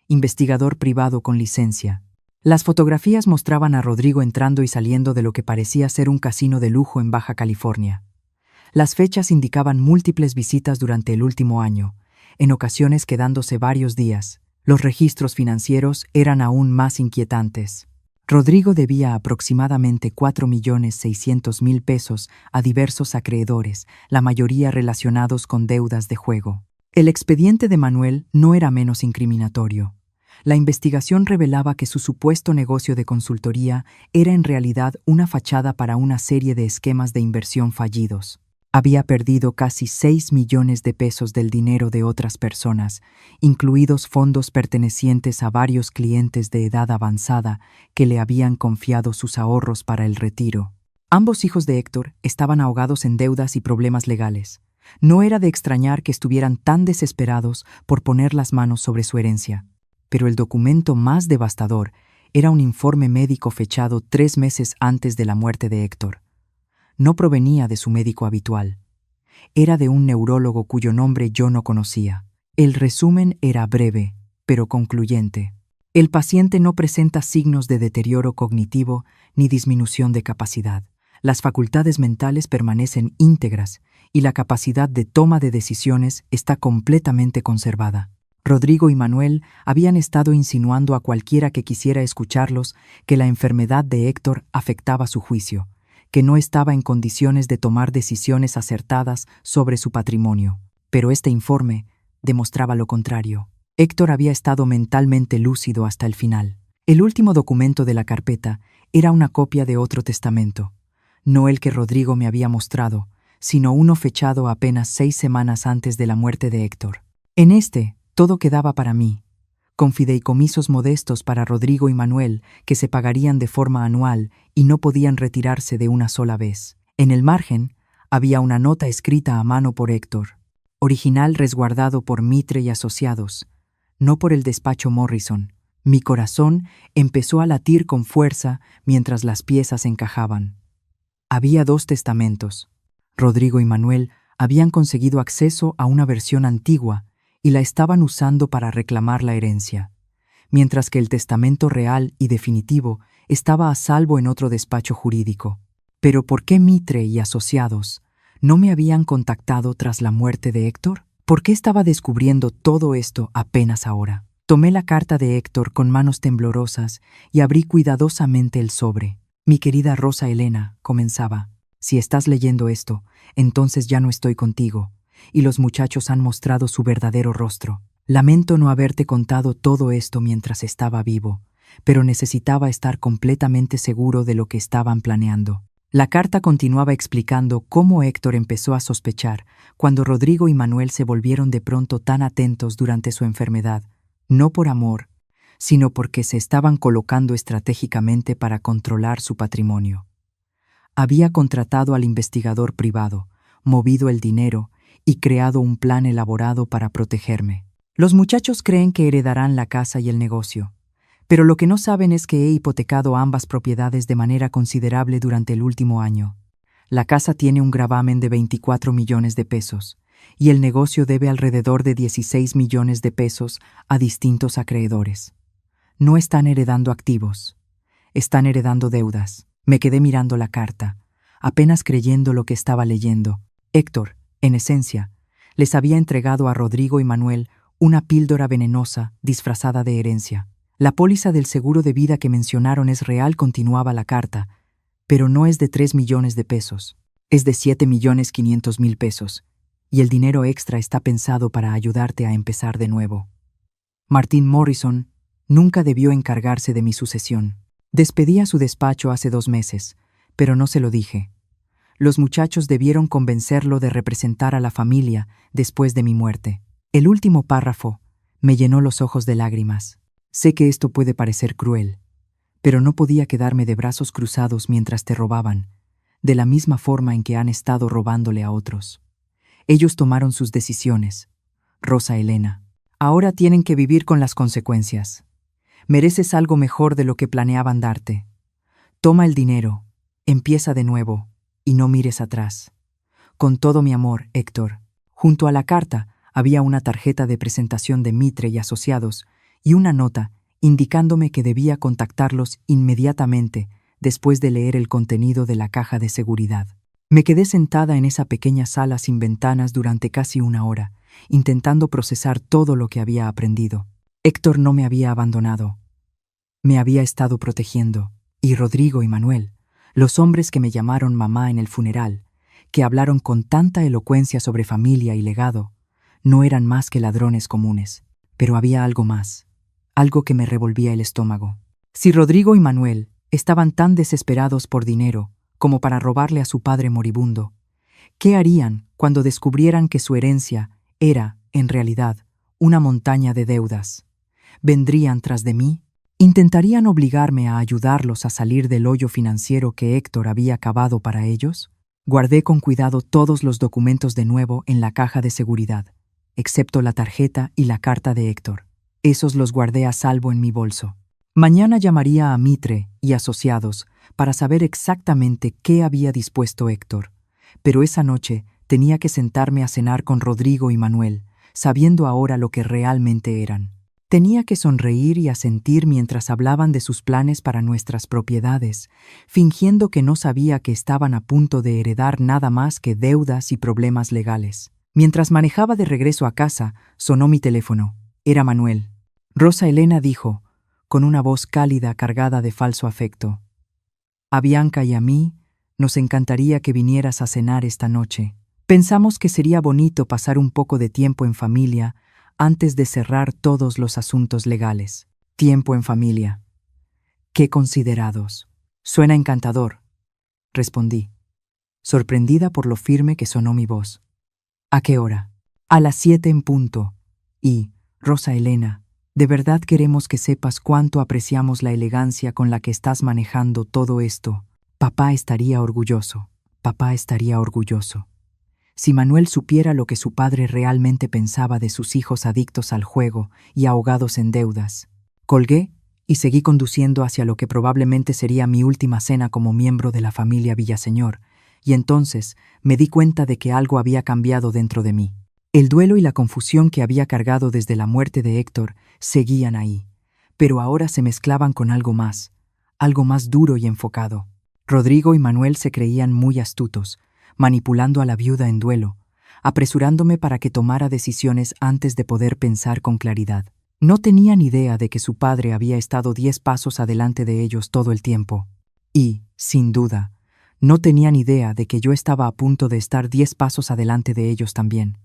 investigador privado con licencia. Las fotografías mostraban a Rodrigo entrando y saliendo de lo que parecía ser un casino de lujo en Baja California. Las fechas indicaban múltiples visitas durante el último año, en ocasiones quedándose varios días. Los registros financieros eran aún más inquietantes. Rodrigo debía aproximadamente 4.600.000 pesos a diversos acreedores, la mayoría relacionados con deudas de juego. El expediente de Manuel no era menos incriminatorio. La investigación revelaba que su supuesto negocio de consultoría era en realidad una fachada para una serie de esquemas de inversión fallidos. Había perdido casi 6 millones de pesos del dinero de otras personas, incluidos fondos pertenecientes a varios clientes de edad avanzada que le habían confiado sus ahorros para el retiro. Ambos hijos de Héctor estaban ahogados en deudas y problemas legales. No era de extrañar que estuvieran tan desesperados por poner las manos sobre su herencia. Pero el documento más devastador era un informe médico fechado 3 meses antes de la muerte de Héctor. No provenía de su médico habitual. Era de un neurólogo cuyo nombre yo no conocía. El resumen era breve, pero concluyente. El paciente no presenta signos de deterioro cognitivo ni disminución de capacidad. Las facultades mentales permanecen íntegras y la capacidad de toma de decisiones está completamente conservada. Rodrigo y Manuel habían estado insinuando a cualquiera que quisiera escucharlos que la enfermedad de Héctor afectaba su juicio, que no estaba en condiciones de tomar decisiones acertadas sobre su patrimonio. Pero este informe demostraba lo contrario. Héctor había estado mentalmente lúcido hasta el final. El último documento de la carpeta era una copia de otro testamento, no el que Rodrigo me había mostrado, sino uno fechado apenas 6 semanas antes de la muerte de Héctor. En este, todo quedaba para mí, con fideicomisos modestos para Rodrigo y Manuel que se pagarían de forma anual y no podían retirarse de una sola vez. En el margen Había una nota escrita a mano por Héctor, original resguardado por Mitre y Asociados, no por el despacho Morrison. Mi corazón empezó a latir con fuerza mientras las piezas encajaban. Había 2 testamentos. Rodrigo y Manuel habían conseguido acceso a una versión antigua y la estaban usando para reclamar la herencia, mientras que el testamento real y definitivo estaba a salvo en otro despacho jurídico. Pero ¿por qué Mitre y Asociados no me habían contactado tras la muerte de Héctor? ¿Por qué estaba descubriendo todo esto apenas ahora? Tomé la carta de Héctor con manos temblorosas y abrí cuidadosamente el sobre. Mi querida Rosa Elena, comenzaba, si estás leyendo esto, entonces ya no estoy contigo, y los muchachos han mostrado su verdadero rostro. Lamento no haberte contado todo esto mientras estaba vivo, pero necesitaba estar completamente seguro de lo que estaban planeando. La carta continuaba explicando cómo Héctor empezó a sospechar cuando Rodrigo y Manuel se volvieron de pronto tan atentos durante su enfermedad, no por amor, sino porque se estaban colocando estratégicamente para controlar su patrimonio. Había contratado al investigador privado, movido el dinero y creado un plan elaborado para protegerme. Los muchachos creen que heredarán la casa y el negocio, pero lo que no saben es que he hipotecado ambas propiedades de manera considerable durante el último año. La casa tiene un gravamen de 24 millones de pesos y el negocio debe alrededor de 16 millones de pesos a distintos acreedores. No están heredando activos, están heredando deudas. Me quedé mirando la carta, apenas creyendo lo que estaba leyendo. Héctor, en esencia, les había entregado a Rodrigo y Manuel una píldora venenosa disfrazada de herencia. La póliza del seguro de vida que mencionaron es real, continuaba la carta, pero no es de 3 millones de pesos, es de 7.500.000 pesos, y el dinero extra está pensado para ayudarte a empezar de nuevo. Martin Morrison nunca debió encargarse de mi sucesión. Despedí a su despacho hace 2 meses, pero no se lo dije. Los muchachos debieron convencerlo de representar a la familia después de mi muerte. El último párrafo me llenó los ojos de lágrimas. Sé que esto puede parecer cruel, pero no podía quedarme de brazos cruzados mientras te robaban, de la misma forma en que han estado robándole a otros. Ellos tomaron sus decisiones. Rosa Elena, ahora tienen que vivir con las consecuencias. Mereces algo mejor de lo que planeaban darte. Toma el dinero, empieza de nuevo, y no mires atrás. Con todo mi amor, Héctor. Junto a la carta había una tarjeta de presentación de Mitre y Asociados y una nota indicándome que debía contactarlos inmediatamente después de leer el contenido de la caja de seguridad. Me quedé sentada en esa pequeña sala sin ventanas durante casi 1 hora, intentando procesar todo lo que había aprendido. Héctor no me había abandonado. Me había estado protegiendo. Y Rodrigo y Manuel, los hombres que me llamaron mamá en el funeral, que hablaron con tanta elocuencia sobre familia y legado, no eran más que ladrones comunes. Pero había algo más, algo que me revolvía el estómago. Si Rodrigo y Manuel estaban tan desesperados por dinero como para robarle a su padre moribundo, ¿qué harían cuando descubrieran que su herencia era, en realidad, una montaña de deudas? ¿Vendrían tras de mí? ¿Intentarían obligarme a ayudarlos a salir del hoyo financiero que Héctor había cavado para ellos? Guardé con cuidado todos los documentos de nuevo en la caja de seguridad, excepto la tarjeta y la carta de Héctor. Esos los guardé a salvo en mi bolso. Mañana llamaría a Mitre y Asociados para saber exactamente qué había dispuesto Héctor, pero esa noche tenía que sentarme a cenar con Rodrigo y Manuel, sabiendo ahora lo que realmente eran. Tenía que sonreír y asentir mientras hablaban de sus planes para nuestras propiedades, fingiendo que no sabía que estaban a punto de heredar nada más que deudas y problemas legales. Mientras manejaba de regreso a casa, sonó mi teléfono. Era Manuel. Rosa Elena dijo, con una voz cálida cargada de falso afecto: a Bianca y a mí nos encantaría que vinieras a cenar esta noche. Pensamos que sería bonito pasar un poco de tiempo en familia antes de cerrar todos los asuntos legales. Tiempo en familia. ¡Qué considerados! Suena encantador, respondí, sorprendida por lo firme que sonó mi voz. ¿A qué hora? A las 7 en punto. Y, Rosa Elena, de verdad queremos que sepas cuánto apreciamos la elegancia con la que estás manejando todo esto. Papá estaría orgulloso. Papá estaría orgulloso. Si Manuel supiera lo que su padre realmente pensaba de sus hijos adictos al juego y ahogados en deudas. Colgué y seguí conduciendo hacia lo que probablemente sería mi última cena como miembro de la familia Villaseñor, y entonces me di cuenta de que algo había cambiado dentro de mí. El duelo y la confusión que había cargado desde la muerte de Héctor seguían ahí, pero ahora se mezclaban con algo más duro y enfocado. Rodrigo y Manuel se creían muy astutos, manipulando a la viuda en duelo, apresurándome para que tomara decisiones antes de poder pensar con claridad. No tenían idea de que su padre había estado 10 pasos adelante de ellos todo el tiempo. Y, sin duda, no tenían idea de que yo estaba a punto de estar 10 pasos adelante de ellos también.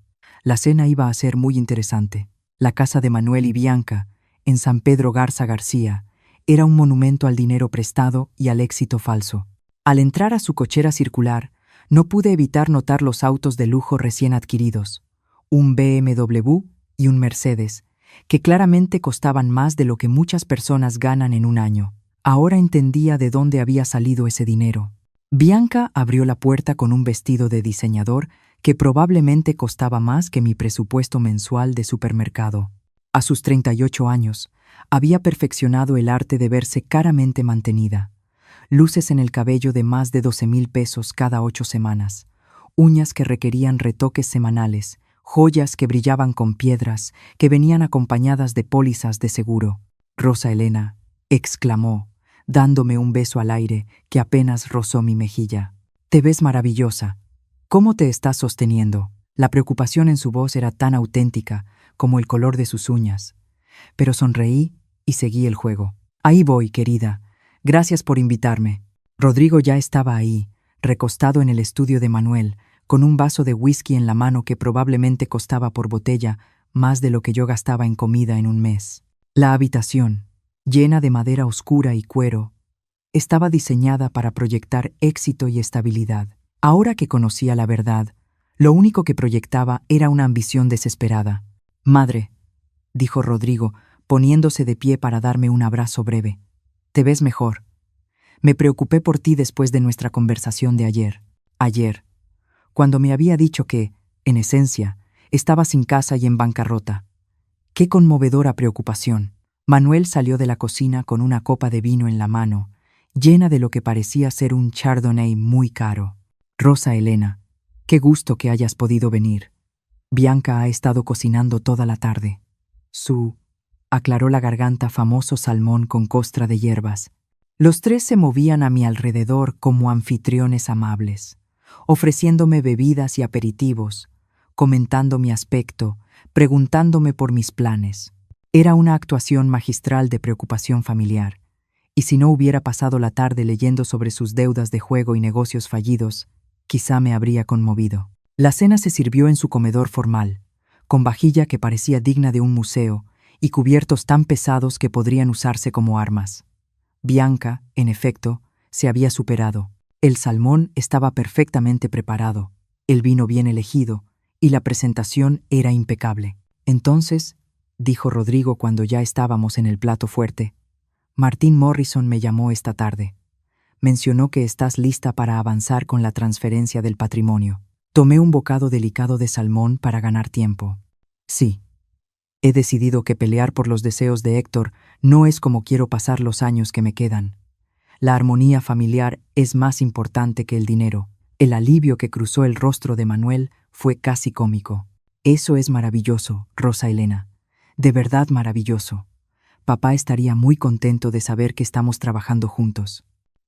La cena iba a ser muy interesante. La casa de Manuel y Bianca, en San Pedro Garza García, era un monumento al dinero prestado y al éxito falso. Al entrar a su cochera circular, no pude evitar notar los autos de lujo recién adquiridos, un BMW y un Mercedes, que claramente costaban más de lo que muchas personas ganan en un año. Ahora entendía de dónde había salido ese dinero. Bianca abrió la puerta con un vestido de diseñador que probablemente costaba más que mi presupuesto mensual de supermercado. A sus 38 años, había perfeccionado el arte de verse caramente mantenida. Luces en el cabello de más de 12,000 pesos cada 8 semanas, uñas que requerían retoques semanales, joyas que brillaban con piedras, que venían acompañadas de pólizas de seguro. «Rosa Elena», exclamó, dándome un beso al aire que apenas rozó mi mejilla. «Te ves maravillosa. ¿Cómo te estás sosteniendo?» La preocupación en su voz era tan auténtica como el color de sus uñas. Pero sonreí y seguí el juego. «Ahí voy, querida. Gracias por invitarme». Rodrigo ya estaba ahí, recostado en el estudio de Manuel, con un vaso de whisky en la mano que probablemente costaba por botella más de lo que yo gastaba en comida en un mes. La habitación, llena de madera oscura y cuero, estaba diseñada para proyectar éxito y estabilidad. Ahora que conocía la verdad, lo único que proyectaba era una ambición desesperada. «Madre», dijo Rodrigo, poniéndose de pie para darme un abrazo breve. «Te ves mejor. Me preocupé por ti después de nuestra conversación de ayer. Cuando me había dicho que, en esencia, estaba sin casa y en bancarrota. ¡Qué conmovedora preocupación!». Manuel salió de la cocina con una copa de vino en la mano, llena de lo que parecía ser un chardonnay muy caro. «Rosa Elena, qué gusto que hayas podido venir. Bianca ha estado cocinando toda la tarde. Aclaró la garganta famoso salmón con costra de hierbas. Los tres se movían a mi alrededor como anfitriones amables, ofreciéndome bebidas y aperitivos, comentando mi aspecto, preguntándome por mis planes. Era una actuación magistral de preocupación familiar, y si no hubiera pasado la tarde leyendo sobre sus deudas de juego y negocios fallidos, quizá me habría conmovido. La cena se sirvió en su comedor formal, con vajilla que parecía digna de un museo y cubiertos tan pesados que podrían usarse como armas. Bianca, en efecto, se había superado. El salmón estaba perfectamente preparado, el vino bien elegido, y la presentación era impecable. «Entonces», dijo Rodrigo cuando ya estábamos en el plato fuerte, «Martin Morrison me llamó esta tarde. Mencionó que estás lista para avanzar con la transferencia del patrimonio». Tomé un bocado delicado de salmón para ganar tiempo. «Sí. He decidido que pelear por los deseos de Héctor no es como quiero pasar los años que me quedan. La armonía familiar es más importante que el dinero». El alivio que cruzó el rostro de Manuel fue casi cómico. «Eso es maravilloso, Rosa Elena. De verdad maravilloso. Papá estaría muy contento de saber que estamos trabajando juntos».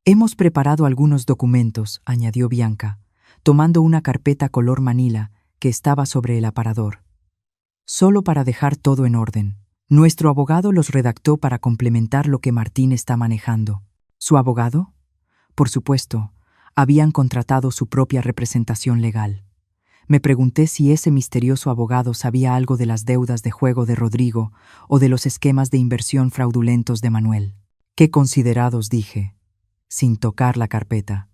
«Hemos preparado algunos documentos», añadió Bianca, tomando una carpeta color manila que estaba sobre el aparador. «Solo para dejar todo en orden. Nuestro abogado los redactó para complementar lo que Martín está manejando». «¿Su abogado?» «Por supuesto, habían contratado su propia representación legal». Me pregunté si ese misterioso abogado sabía algo de las deudas de juego de Rodrigo o de los esquemas de inversión fraudulentos de Manuel. «Qué considerados», dije, sin tocar la carpeta.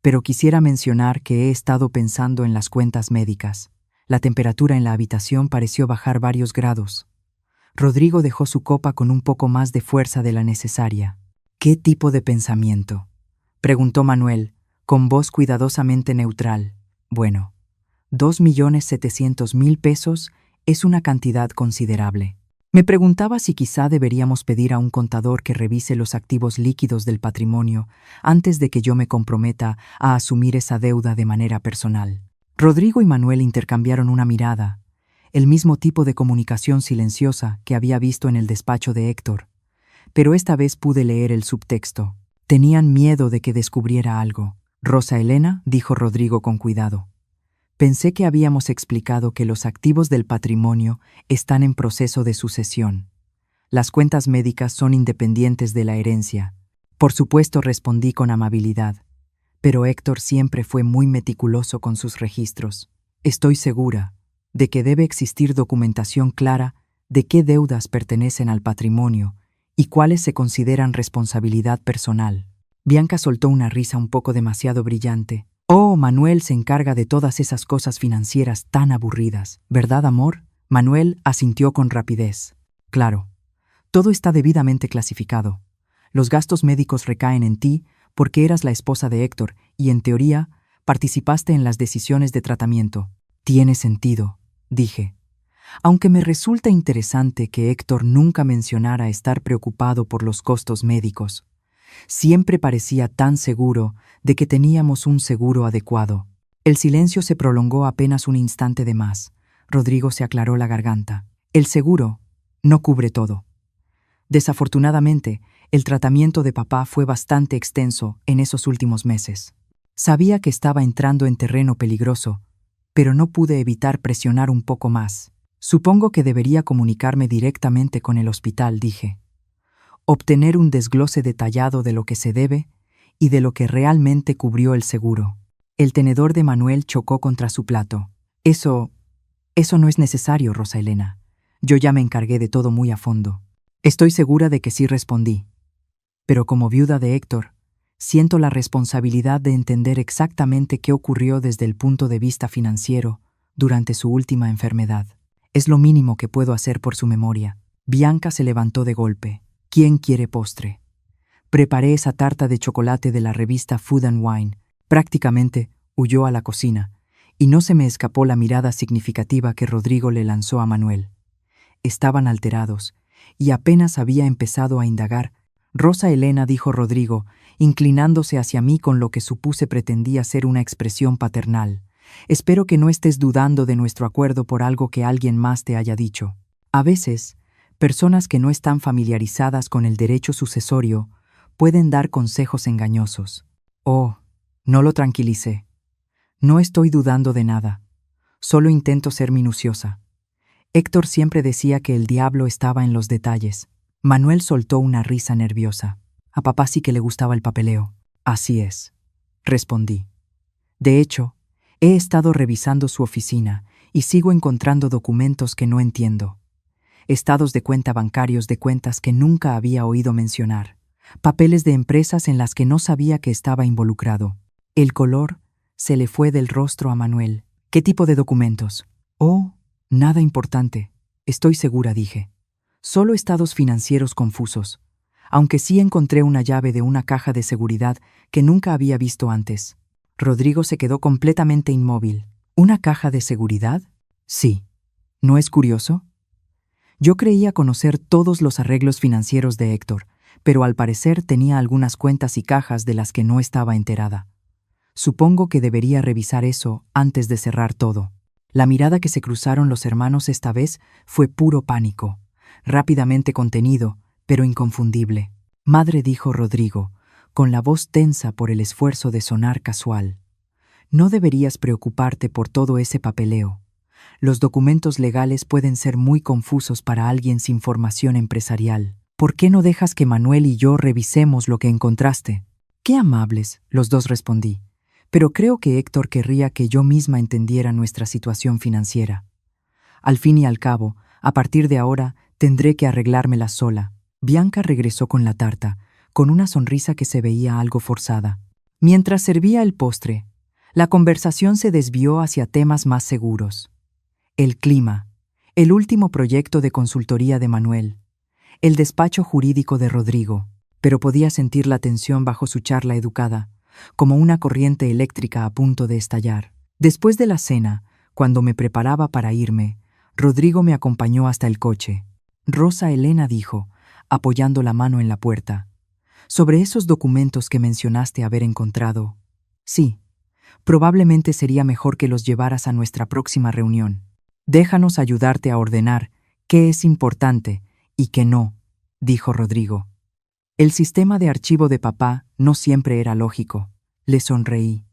«Pero quisiera mencionar que he estado pensando en las cuentas médicas». La temperatura en la habitación pareció bajar varios grados. Rodrigo dejó su copa con un poco más de fuerza de la necesaria. «¿Qué tipo de pensamiento?», preguntó Manuel, con voz cuidadosamente neutral. Bueno, 2.700.000 pesos es una cantidad considerable. Me preguntaba si quizá deberíamos pedir a un contador que revise los activos líquidos del patrimonio antes de que yo me comprometa a asumir esa deuda de manera personal. Rodrigo y Manuel intercambiaron una mirada, el mismo tipo de comunicación silenciosa que había visto en el despacho de Héctor, pero esta vez pude leer el subtexto. Tenían miedo de que descubriera algo. Rosa Elena, dijo Rodrigo con cuidado. Pensé que habíamos explicado que los activos del patrimonio están en proceso de sucesión. Las cuentas médicas son independientes de la herencia. Por supuesto, respondí con amabilidad, pero Héctor siempre fue muy meticuloso con sus registros. Estoy segura de que debe existir documentación clara de qué deudas pertenecen al patrimonio y cuáles se consideran responsabilidad personal. Bianca soltó una risa un poco demasiado brillante. Oh, Manuel se encarga de todas esas cosas financieras tan aburridas, ¿verdad, amor? Manuel asintió con rapidez. Claro, todo está debidamente clasificado. Los gastos médicos recaen en ti porque eras la esposa de Héctor y, en teoría, participaste en las decisiones de tratamiento. Tiene sentido, dije. Aunque me resulta interesante que Héctor nunca mencionara estar preocupado por los costos médicos. Siempre parecía tan seguro de que teníamos un seguro adecuado. El silencio se prolongó apenas un instante de más. Rodrigo se aclaró la garganta. El seguro no cubre todo. Desafortunadamente, el tratamiento de papá fue bastante extenso en esos últimos meses. Sabía que estaba entrando en terreno peligroso, pero no pude evitar presionar un poco más. Supongo que debería comunicarme directamente con el hospital, dije. Obtener un desglose detallado de lo que se debe y de lo que realmente cubrió el seguro. El tenedor de Manuel chocó contra su plato. Eso no es necesario, Rosa Elena. Yo ya me encargué de todo muy a fondo. Estoy segura de que sí, respondí. Pero como viuda de Héctor, siento la responsabilidad de entender exactamente qué ocurrió desde el punto de vista financiero durante su última enfermedad. Es lo mínimo que puedo hacer por su memoria. Bianca se levantó de golpe. ¿Quién quiere postre? Preparé esa tarta de chocolate de la revista Food and Wine. Prácticamente huyó a la cocina, y no se me escapó la mirada significativa que Rodrigo le lanzó a Manuel. Estaban alterados, y apenas había empezado a indagar. Rosa Elena, dijo Rodrigo, inclinándose hacia mí con lo que supuse pretendía ser una expresión paternal. Espero que no estés dudando de nuestro acuerdo por algo que alguien más te haya dicho. A veces, personas que no están familiarizadas con el derecho sucesorio pueden dar consejos engañosos. Oh, no lo tranquilicé. No estoy dudando de nada. Solo intento ser minuciosa. Héctor siempre decía que el diablo estaba en los detalles. Manuel soltó una risa nerviosa. A papá sí que le gustaba el papeleo. Así es, respondí. De hecho, he estado revisando su oficina y sigo encontrando documentos que no entiendo. Estados de cuenta bancarios de cuentas que nunca había oído mencionar. Papeles de empresas en las que no sabía que estaba involucrado. El color se le fue del rostro a Manuel. ¿Qué tipo de documentos? Oh, nada importante. Estoy segura, dije. Solo estados financieros confusos. Aunque sí encontré una llave de una caja de seguridad que nunca había visto antes. Rodrigo se quedó completamente inmóvil. ¿Una caja de seguridad? Sí. ¿No es curioso? Yo creía conocer todos los arreglos financieros de Héctor, pero al parecer tenía algunas cuentas y cajas de las que no estaba enterada. Supongo que debería revisar eso antes de cerrar todo. La mirada que se cruzaron los hermanos esta vez fue puro pánico, rápidamente contenido, pero inconfundible. Madre, dijo Rodrigo, con la voz tensa por el esfuerzo de sonar casual. No deberías preocuparte por todo ese papeleo. Los documentos legales pueden ser muy confusos para alguien sin formación empresarial. ¿Por qué no dejas que Manuel y yo revisemos lo que encontraste? Qué amables, los dos respondí. Pero creo que Héctor querría que yo misma entendiera nuestra situación financiera. Al fin y al cabo, a partir de ahora, tendré que arreglármela sola. Bianca regresó con la tarta, con una sonrisa que se veía algo forzada. Mientras servía el postre, la conversación se desvió hacia temas más seguros. El clima, el último proyecto de consultoría de Manuel, el despacho jurídico de Rodrigo, pero podía sentir la tensión bajo su charla educada. como una corriente eléctrica a punto de estallar. Después de la cena, cuando me preparaba para irme, Rodrigo me acompañó hasta el coche. Rosa Elena dijo, apoyando la mano en la puerta: «Sobre esos documentos que mencionaste haber encontrado, sí, probablemente sería mejor que los llevaras a nuestra próxima reunión. Déjanos ayudarte a ordenar qué es importante y qué no», dijo Rodrigo. El sistema de archivo de papá no siempre era lógico. Le sonreí.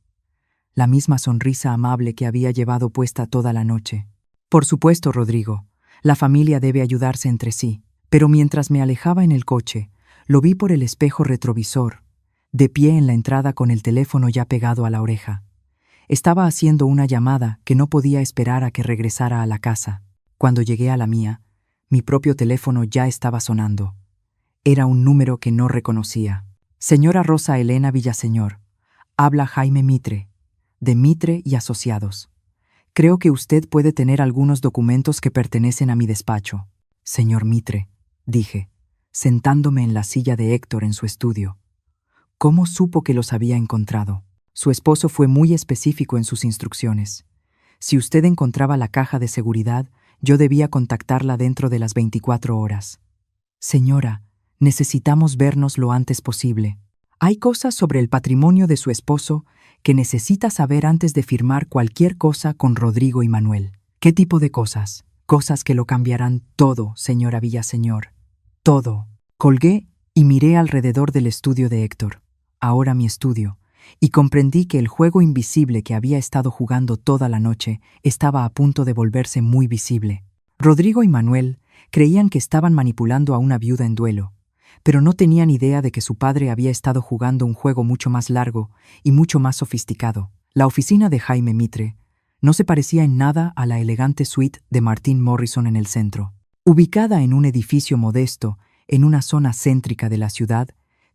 La misma sonrisa amable que había llevado puesta toda la noche. Por supuesto, Rodrigo, la familia debe ayudarse entre sí. Pero mientras me alejaba en el coche, lo vi por el espejo retrovisor, de pie en la entrada con el teléfono ya pegado a la oreja. Estaba haciendo una llamada que no podía esperar a que regresara a la casa. Cuando llegué a la mía, mi propio teléfono ya estaba sonando. Era un número que no reconocía. «Señora Rosa Elena Villaseñor, habla Jaime Mitre, de Mitre y Asociados. Creo que usted puede tener algunos documentos que pertenecen a mi despacho». «Señor Mitre», dije, sentándome en la silla de Héctor en su estudio. ¿Cómo supo que los había encontrado? Su esposo fue muy específico en sus instrucciones. Si usted encontraba la caja de seguridad, yo debía contactarla dentro de las 24 horas. «Señora, necesitamos vernos lo antes posible. Hay cosas sobre el patrimonio de su esposo que necesita saber antes de firmar cualquier cosa con Rodrigo y Manuel». «¿Qué tipo de cosas?» «Cosas que lo cambiarán todo, señora Villaseñor. Todo». Colgué y miré alrededor del estudio de Héctor, ahora mi estudio, y comprendí que el juego invisible que había estado jugando toda la noche estaba a punto de volverse muy visible. Rodrigo y Manuel creían que estaban manipulando a una viuda en duelo, pero no tenían idea de que su padre había estado jugando un juego mucho más largo y mucho más sofisticado. La oficina de Jaime Mitre no se parecía en nada a la elegante suite de Martin Morrison en el centro. Ubicada en un edificio modesto, en una zona céntrica de la ciudad,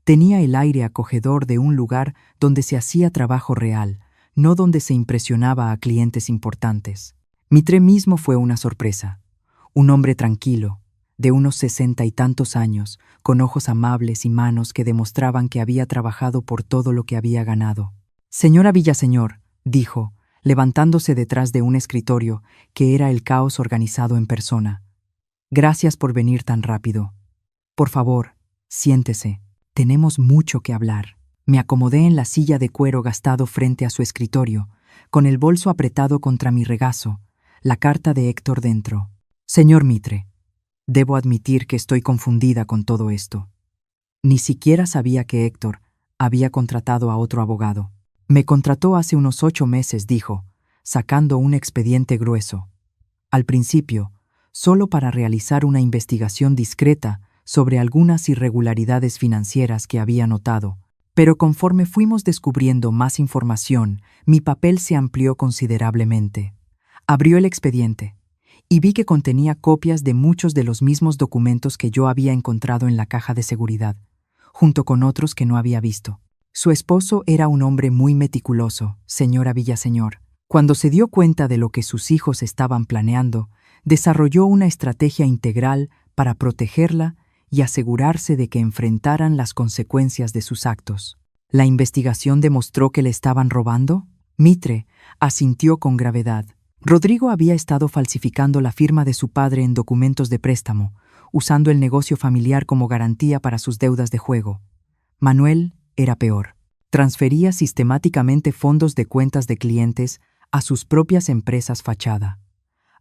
tenía el aire acogedor de un lugar donde se hacía trabajo real, no donde se impresionaba a clientes importantes. Mitre mismo fue una sorpresa. Un hombre tranquilo, de unos 60 y tantos años, con ojos amables y manos que demostraban que había trabajado por todo lo que había ganado. «Señora Villaseñor», dijo, levantándose detrás de un escritorio que era el caos organizado en persona. «Gracias por venir tan rápido. Por favor, siéntese. Tenemos mucho que hablar». Me acomodé en la silla de cuero gastado frente a su escritorio, con el bolso apretado contra mi regazo, la carta de Héctor dentro. «Señor Mitre, debo admitir que estoy confundida con todo esto. Ni siquiera sabía que Héctor había contratado a otro abogado. Me contrató hace unos 8 meses», dijo, sacando un expediente grueso. «Al principio, solo para realizar una investigación discreta sobre algunas irregularidades financieras que había notado, pero conforme fuimos descubriendo más información, mi papel se amplió considerablemente». Abrió el expediente y vi que contenía copias de muchos de los mismos documentos que yo había encontrado en la caja de seguridad, junto con otros que no había visto. Su esposo era un hombre muy meticuloso, señora Villaseñor. Cuando se dio cuenta de lo que sus hijos estaban planeando, desarrolló una estrategia integral para protegerla y asegurarse de que enfrentaran las consecuencias de sus actos. ¿La investigación demostró que le estaban robando? Mitre asintió con gravedad. Rodrigo había estado falsificando la firma de su padre en documentos de préstamo, usando el negocio familiar como garantía para sus deudas de juego. Manuel era peor. Transfería sistemáticamente fondos de cuentas de clientes a sus propias empresas fachada.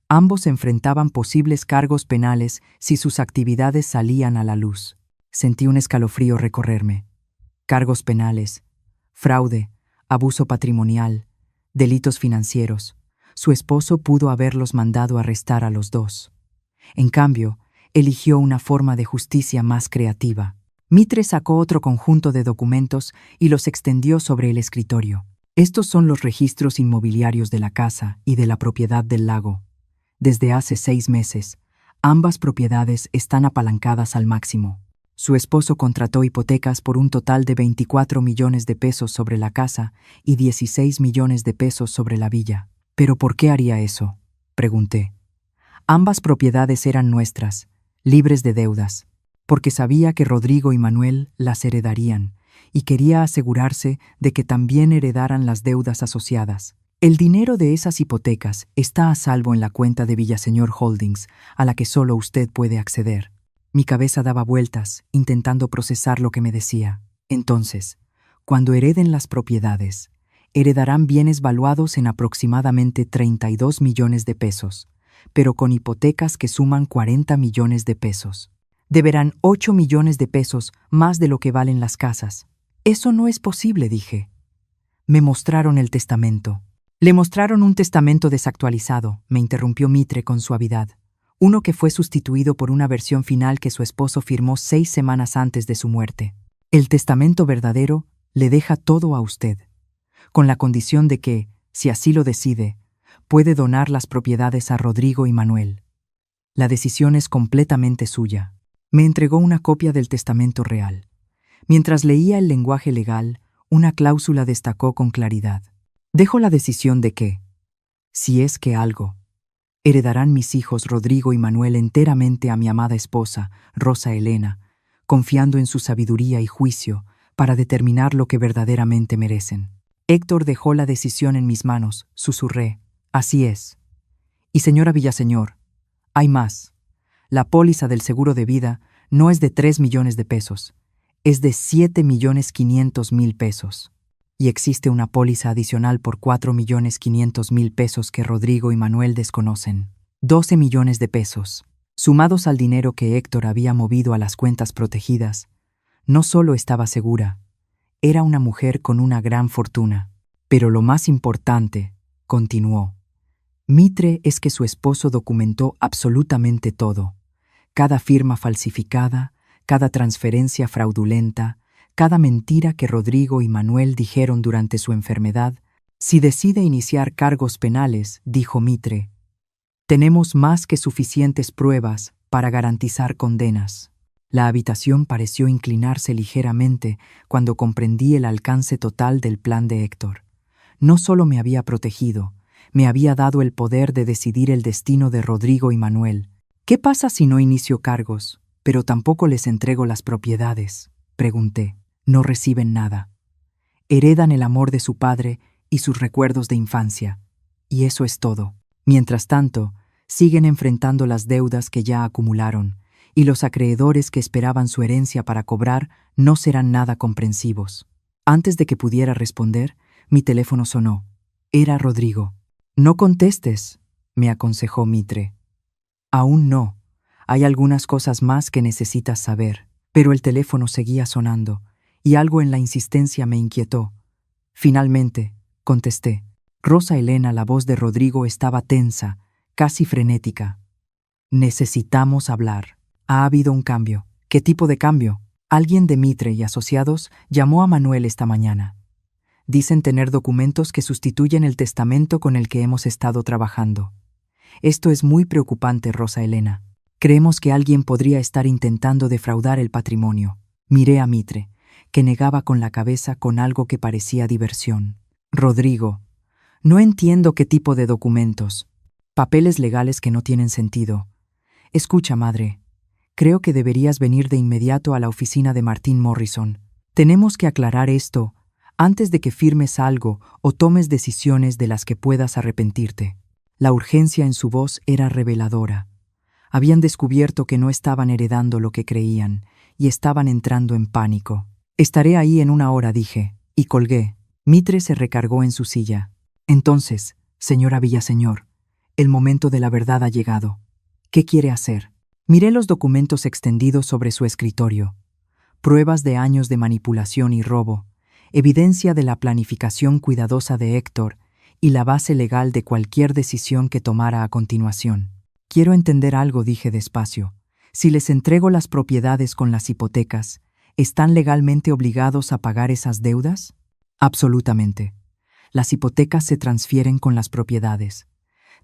Ambos enfrentaban posibles cargos penales si sus actividades salían a la luz. Sentí un escalofrío recorrerme. Cargos penales, fraude, abuso patrimonial, delitos financieros. Su esposo pudo haberlos mandado arrestar a los dos. En cambio, eligió una forma de justicia más creativa. Mitre sacó otro conjunto de documentos y los extendió sobre el escritorio. «Estos son los registros inmobiliarios de la casa y de la propiedad del lago. Desde hace 6 meses, ambas propiedades están apalancadas al máximo. Su esposo contrató hipotecas por un total de 24 millones de pesos sobre la casa y 16 millones de pesos sobre la villa». «¿Pero por qué haría eso?», pregunté. «Ambas propiedades eran nuestras, libres de deudas, porque sabía que Rodrigo y Manuel las heredarían, y quería asegurarse de que también heredaran las deudas asociadas. El dinero de esas hipotecas está a salvo en la cuenta de Villaseñor Holdings, a la que solo usted puede acceder. Mi cabeza daba vueltas, intentando procesar lo que me decía. Entonces, cuando hereden las propiedades, heredarán bienes valuados en aproximadamente 32 millones de pesos, pero con hipotecas que suman 40 millones de pesos. Deberán 8 millones de pesos más de lo que valen las casas. Eso no es posible, dije. Me mostraron el testamento. Le mostraron un testamento desactualizado, me interrumpió Mitre con suavidad. Uno que fue sustituido por una versión final que su esposo firmó 6 semanas antes de su muerte. El testamento verdadero le deja todo a usted, con la condición de que, si así lo decide, puede donar las propiedades a Rodrigo y Manuel. La decisión es completamente suya. Me entregó una copia del testamento real. Mientras leía el lenguaje legal, una cláusula destacó con claridad. Dejo la decisión de que, si es que algo, heredarán mis hijos Rodrigo y Manuel enteramente a mi amada esposa, Rosa Elena, confiando en su sabiduría y juicio para determinar lo que verdaderamente merecen. Héctor dejó la decisión en mis manos, susurré. Así es. Y señora Villaseñor, hay más. La póliza del seguro de vida no es de 3 millones de pesos, es de 7.500.000 pesos. Y existe una póliza adicional por 4.500.000 pesos que Rodrigo y Manuel desconocen. 12 millones de pesos. Sumados al dinero que Héctor había movido a las cuentas protegidas, no solo estaba segura, era una mujer con una gran fortuna. Pero lo más importante, continuó, Mitre, es que su esposo documentó absolutamente todo. Cada firma falsificada, cada transferencia fraudulenta, cada mentira que Rodrigo y Manuel dijeron durante su enfermedad. Si decide iniciar cargos penales, dijo Mitre, tenemos más que suficientes pruebas para garantizar condenas. La habitación pareció inclinarse ligeramente cuando comprendí el alcance total del plan de Héctor. No solo me había protegido, me había dado el poder de decidir el destino de Rodrigo y Manuel. ¿Qué pasa si no inicio cargos, pero tampoco les entrego las propiedades?, pregunté. No reciben nada. Heredan el amor de su padre y sus recuerdos de infancia. Y eso es todo. Mientras tanto, siguen enfrentando las deudas que ya acumularon, y los acreedores que esperaban su herencia para cobrar no serán nada comprensivos. Antes de que pudiera responder, mi teléfono sonó. Era Rodrigo. No contestes, me aconsejó Mitre. Aún no. Hay algunas cosas más que necesitas saber. Pero el teléfono seguía sonando, y algo en la insistencia me inquietó. Finalmente, contesté. Rosa Elena, la voz de Rodrigo estaba tensa, casi frenética. Necesitamos hablar. Ha habido un cambio. ¿Qué tipo de cambio? Alguien de Mitre y Asociados llamó a Manuel esta mañana. Dicen tener documentos que sustituyen el testamento con el que hemos estado trabajando. Esto es muy preocupante, Rosa Elena. Creemos que alguien podría estar intentando defraudar el patrimonio. Miré a Mitre, que negaba con la cabeza con algo que parecía diversión. Rodrigo, no entiendo qué tipo de documentos. Papeles legales que no tienen sentido. Escucha, madre. Creo que deberías venir de inmediato a la oficina de Martin Morrison. Tenemos que aclarar esto antes de que firmes algo o tomes decisiones de las que puedas arrepentirte. La urgencia en su voz era reveladora. Habían descubierto que no estaban heredando lo que creían y estaban entrando en pánico. Estaré ahí en 1 hora, dije, y colgué. Mitre se recargó en su silla. Entonces, señora Villaseñor, el momento de la verdad ha llegado. ¿Qué quiere hacer? Miré los documentos extendidos sobre su escritorio. Pruebas de años de manipulación y robo, evidencia de la planificación cuidadosa de Héctor y la base legal de cualquier decisión que tomara a continuación. Quiero entender algo, dije despacio. Si les entrego las propiedades con las hipotecas, ¿están legalmente obligados a pagar esas deudas? Absolutamente. Las hipotecas se transfieren con las propiedades.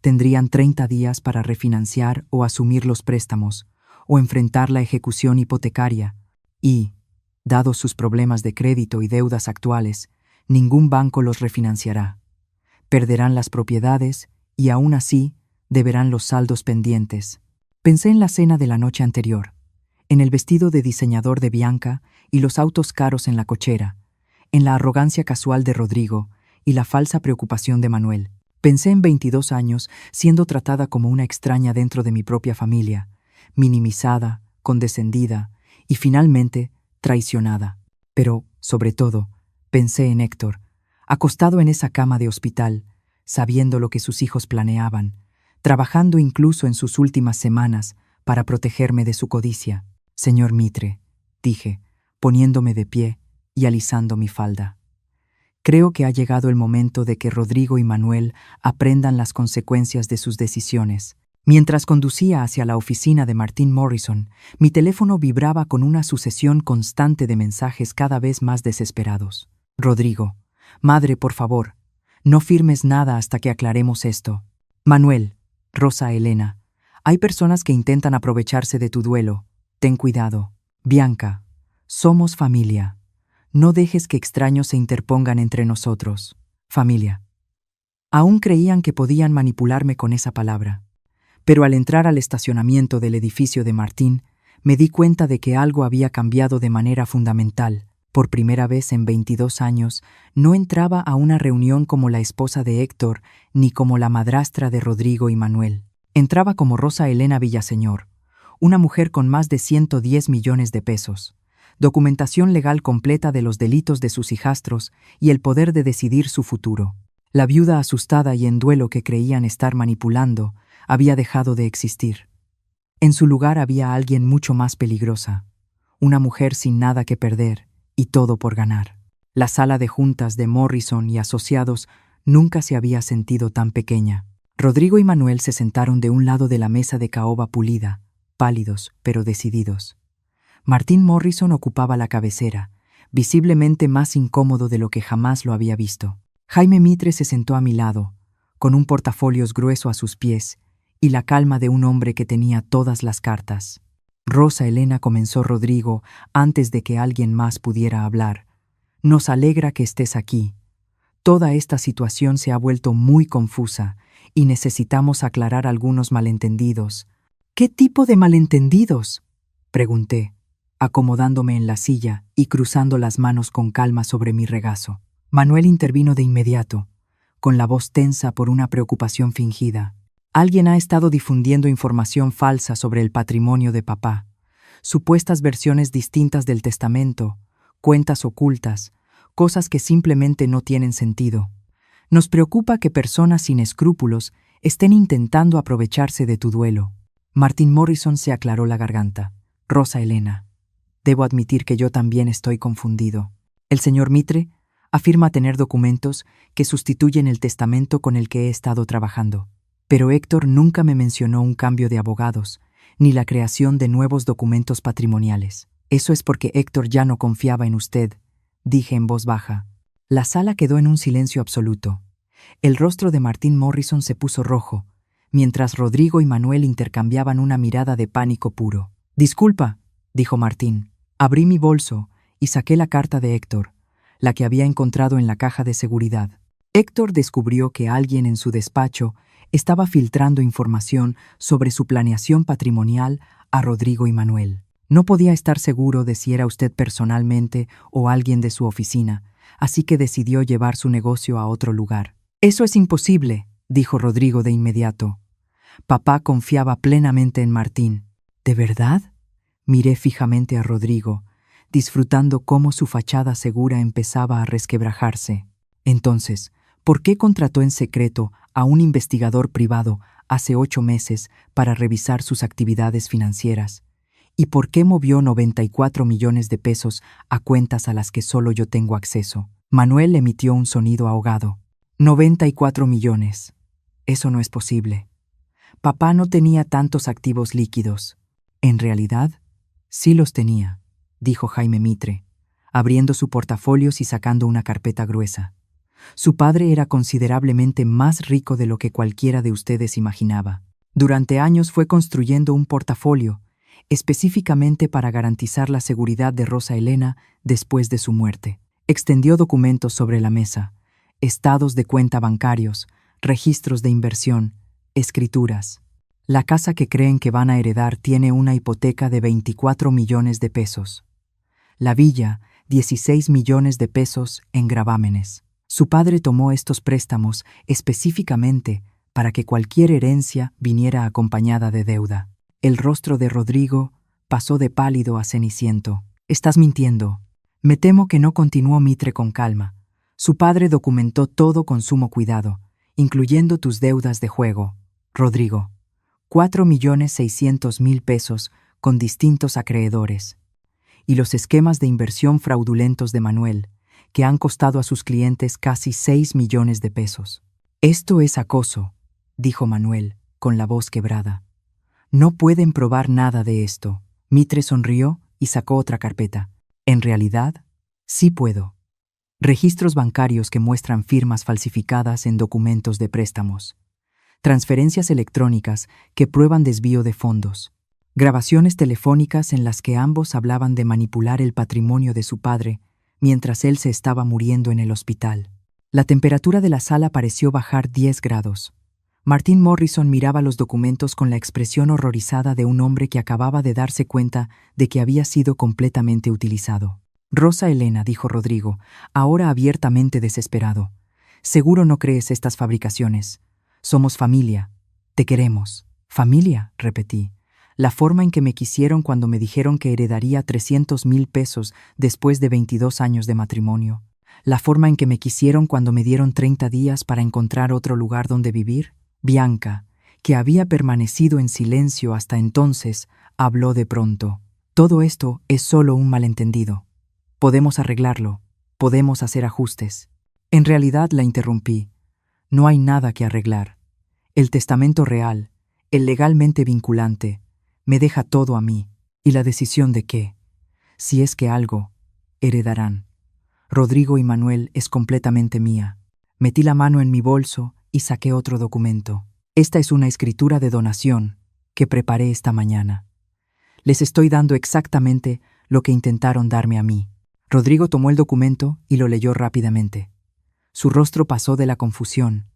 Tendrían 30 días para refinanciar o asumir los préstamos, o enfrentar la ejecución hipotecaria, y, dados sus problemas de crédito y deudas actuales, ningún banco los refinanciará. Perderán las propiedades y, aún así, deberán los saldos pendientes. Pensé en la cena de la noche anterior. en el vestido de diseñador de Bianca y los autos caros en la cochera, en la arrogancia casual de Rodrigo y la falsa preocupación de Manuel. Pensé en 22 años siendo tratada como una extraña dentro de mi propia familia, minimizada, condescendida y finalmente traicionada. Pero, sobre todo, pensé en Héctor, acostado en esa cama de hospital, sabiendo lo que sus hijos planeaban, trabajando incluso en sus últimas semanas para protegerme de su codicia. Señor Mitre, dije, poniéndome de pie y alisando mi falda. Creo que ha llegado el momento de que Rodrigo y Manuel aprendan las consecuencias de sus decisiones. Mientras conducía hacia la oficina de Martin Morrison, mi teléfono vibraba con una sucesión constante de mensajes cada vez más desesperados. Rodrigo, madre, por favor, no firmes nada hasta que aclaremos esto. Manuel, Rosa Elena, hay personas que intentan aprovecharse de tu duelo. Ten cuidado. Bianca, somos familia. No dejes que extraños se interpongan entre nosotros. Familia. Aún creían que podían manipularme con esa palabra. Pero al entrar al estacionamiento del edificio de Martín, me di cuenta de que algo había cambiado de manera fundamental. Por primera vez en 22 años, no entraba a una reunión como la esposa de Héctor ni como la madrastra de Rodrigo y Manuel. Entraba como Rosa Elena Villaseñor, una mujer con más de 110 millones de pesos, documentación legal completa de los delitos de sus hijastros y el poder de decidir su futuro. La viuda asustada y en duelo que creían estar manipulando había dejado de existir. En su lugar había alguien mucho más peligrosa, una mujer sin nada que perder y todo por ganar. La sala de juntas de Morrison y asociados nunca se había sentido tan pequeña. Rodrigo y Manuel se sentaron de un lado de la mesa de caoba pulida, pálidos pero decididos. Martin Morrison ocupaba la cabecera, visiblemente más incómodo de lo que jamás lo había visto. Jaime Mitre se sentó a mi lado, con un portafolios grueso a sus pies y la calma de un hombre que tenía todas las cartas. Rosa Elena, comenzó Rodrigo antes de que alguien más pudiera hablar. Nos alegra que estés aquí. Toda esta situación se ha vuelto muy confusa y necesitamos aclarar algunos malentendidos. ¿Qué tipo de malentendidos?, pregunté, acomodándome en la silla y cruzando las manos con calma sobre mi regazo. Manuel intervino de inmediato, con la voz tensa por una preocupación fingida. Alguien ha estado difundiendo información falsa sobre el patrimonio de papá, supuestas versiones distintas del testamento, cuentas ocultas, cosas que simplemente no tienen sentido. Nos preocupa que personas sin escrúpulos estén intentando aprovecharse de tu duelo. Martin Morrison se aclaró la garganta. Rosa Elena, debo admitir que yo también estoy confundido. El señor Mitre afirma tener documentos que sustituyen el testamento con el que he estado trabajando. Pero Héctor nunca me mencionó un cambio de abogados, ni la creación de nuevos documentos patrimoniales. Eso es porque Héctor ya no confiaba en usted, dije en voz baja. La sala quedó en un silencio absoluto. El rostro de Martin Morrison se puso rojo, mientras Rodrigo y Manuel intercambiaban una mirada de pánico puro. Disculpa, dijo Martín. Abrí mi bolso y saqué la carta de Héctor, la que había encontrado en la caja de seguridad. Héctor descubrió que alguien en su despacho estaba filtrando información sobre su planeación patrimonial a Rodrigo y Manuel. No podía estar seguro de si era usted personalmente o alguien de su oficina, así que decidió llevar su negocio a otro lugar. Eso es imposible, dijo Rodrigo de inmediato. Papá confiaba plenamente en Martín. ¿De verdad? Miré fijamente a Rodrigo, disfrutando cómo su fachada segura empezaba a resquebrajarse. Entonces, ¿por qué contrató en secreto a un investigador privado hace 8 meses para revisar sus actividades financieras? ¿Y por qué movió 94 millones de pesos a cuentas a las que solo yo tengo acceso? Manuel emitió un sonido ahogado. 94 millones. Eso no es posible. Papá no tenía tantos activos líquidos. En realidad, sí los tenía, dijo Jaime Mitre, abriendo su portafolio y sacando una carpeta gruesa. Su padre era considerablemente más rico de lo que cualquiera de ustedes imaginaba. Durante años fue construyendo un portafolio, específicamente para garantizar la seguridad de Rosa Elena después de su muerte. Extendió documentos sobre la mesa, estados de cuenta bancarios, registros de inversión, escrituras. La casa que creen que van a heredar tiene una hipoteca de 24 millones de pesos. La villa, 16 millones de pesos en gravámenes. Su padre tomó estos préstamos específicamente para que cualquier herencia viniera acompañada de deuda. El rostro de Rodrigo pasó de pálido a ceniciento. «Estás mintiendo». «Me temo que no», continuó Mitre con calma. «Su padre documentó todo con sumo cuidado, incluyendo tus deudas de juego, Rodrigo. 4.600.000 pesos con distintos acreedores. Y los esquemas de inversión fraudulentos de Manuel, que han costado a sus clientes casi 6 millones de pesos. «Esto es acoso», dijo Manuel, con la voz quebrada. «No pueden probar nada de esto». Mitre sonrió y sacó otra carpeta. «En realidad, sí puedo. Registros bancarios que muestran firmas falsificadas en documentos de préstamos. Transferencias electrónicas que prueban desvío de fondos. Grabaciones telefónicas en las que ambos hablaban de manipular el patrimonio de su padre mientras él se estaba muriendo en el hospital». La temperatura de la sala pareció bajar 10 grados. Martin Morrison miraba los documentos con la expresión horrorizada de un hombre que acababa de darse cuenta de que había sido completamente utilizado. «Rosa Elena», dijo Rodrigo, ahora abiertamente desesperado. «Seguro no crees estas fabricaciones. Somos familia. Te queremos». «¿Familia?», repetí. «La forma en que me quisieron cuando me dijeron que heredaría 300.000 pesos después de 22 años de matrimonio. La forma en que me quisieron cuando me dieron 30 días para encontrar otro lugar donde vivir». Bianca, que había permanecido en silencio hasta entonces, habló de pronto. «Todo esto es solo un malentendido. Podemos arreglarlo. Podemos hacer ajustes». En realidad, la interrumpí. «No hay nada que arreglar. El testamento real, el legalmente vinculante, me deja todo a mí. Y la decisión de qué, si es que algo, heredarán. Rodrigo y Manuel es completamente mía». Metí la mano en mi bolso y saqué otro documento. «Esta es una escritura de donación que preparé esta mañana. Les estoy dando exactamente lo que intentaron darme a mí». Rodrigo tomó el documento y lo leyó rápidamente. Su rostro pasó de la confusión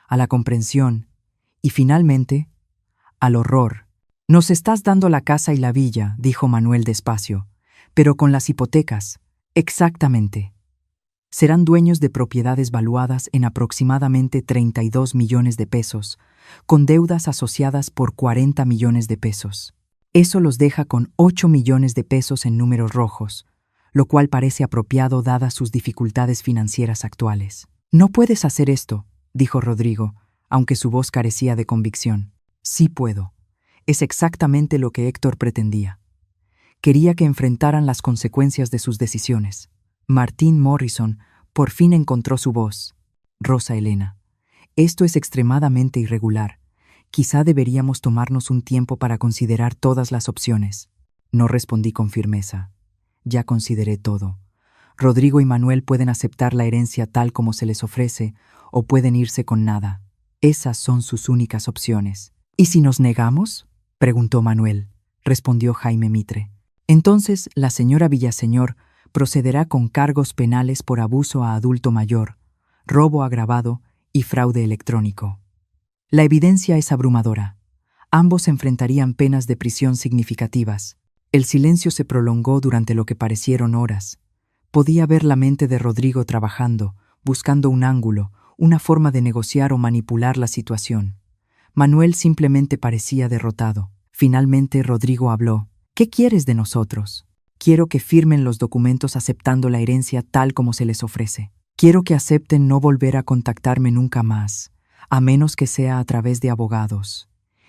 a la comprensión y finalmente al horror. «Nos estás dando la casa y la villa», dijo Manuel despacio, «pero con las hipotecas». «Exactamente. Serán dueños de propiedades valuadas en aproximadamente 32 millones de pesos, con deudas asociadas por 40 millones de pesos. Eso los deja con 8 millones de pesos en números rojos, lo cual parece apropiado dadas sus dificultades financieras actuales». «No puedes hacer esto», dijo Rodrigo, aunque su voz carecía de convicción. «Sí puedo. Es exactamente lo que Héctor pretendía. Quería que enfrentaran las consecuencias de sus decisiones». Martin Morrison por fin encontró su voz. «Rosa Elena, esto es extremadamente irregular. Quizá deberíamos tomarnos un tiempo para considerar todas las opciones». No respondí con firmeza. «Ya consideré todo. Rodrigo y Manuel pueden aceptar la herencia tal como se les ofrece o pueden irse con nada. Esas son sus únicas opciones». «¿Y si nos negamos?», preguntó Manuel. Respondió Jaime Mitre. «Entonces la señora Villaseñor procederá con cargos penales por abuso a adulto mayor, robo agravado y fraude electrónico. La evidencia es abrumadora. Ambos enfrentarían penas de prisión significativas». El silencio se prolongó durante lo que parecieron horas. Podía ver la mente de Rodrigo trabajando, buscando un ángulo, una forma de negociar o manipular la situación. Manuel simplemente parecía derrotado. Finalmente Rodrigo habló. «¿Qué quieres de nosotros?». «Quiero que firmen los documentos aceptando la herencia tal como se les ofrece. Quiero que acepten no volver a contactarme nunca más, a menos que sea a través de abogados.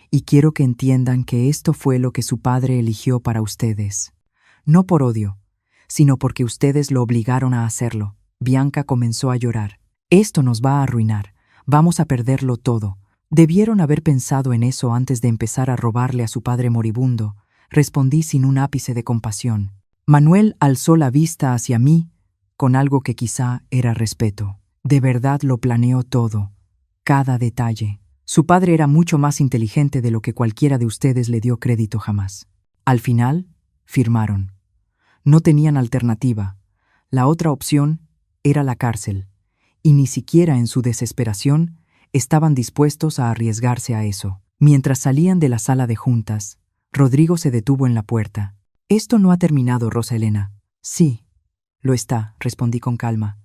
Y quiero que entiendan que esto fue lo que su padre eligió para ustedes. No por odio, sino porque ustedes lo obligaron a hacerlo». Bianca comenzó a llorar. «Esto nos va a arruinar. Vamos a perderlo todo». «Debieron haber pensado en eso antes de empezar a robarle a su padre moribundo», respondí sin un ápice de compasión. Manuel alzó la vista hacia mí con algo que quizá era respeto. «De verdad lo planeó todo, cada detalle. Su padre era mucho más inteligente de lo que cualquiera de ustedes le dio crédito jamás». Al final, firmaron. No tenían alternativa. La otra opción era la cárcel, y ni siquiera en su desesperación estaban dispuestos a arriesgarse a eso. Mientras salían de la sala de juntas, Rodrigo se detuvo en la puerta. «Esto no ha terminado, Rosa Elena». «Sí, lo está», respondí con calma.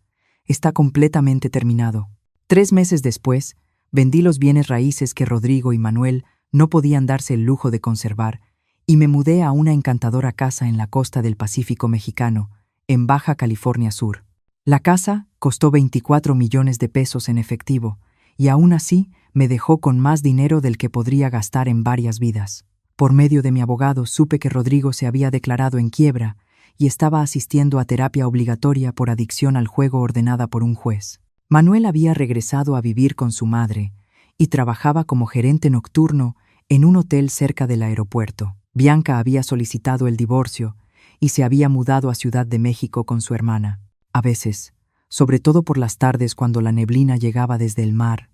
«Está completamente terminado». 3 meses después, vendí los bienes raíces que Rodrigo y Manuel no podían darse el lujo de conservar y me mudé a una encantadora casa en la costa del Pacífico mexicano, en Baja California Sur. La casa costó 24 millones de pesos en efectivo y aún así me dejó con más dinero del que podría gastar en varias vidas. Por medio de mi abogado supe que Rodrigo se había declarado en quiebra y estaba asistiendo a terapia obligatoria por adicción al juego ordenada por un juez. Manuel había regresado a vivir con su madre y trabajaba como gerente nocturno en un hotel cerca del aeropuerto. Bianca había solicitado el divorcio y se había mudado a Ciudad de México con su hermana. A veces, sobre todo por las tardes cuando la neblina llegaba desde el mar,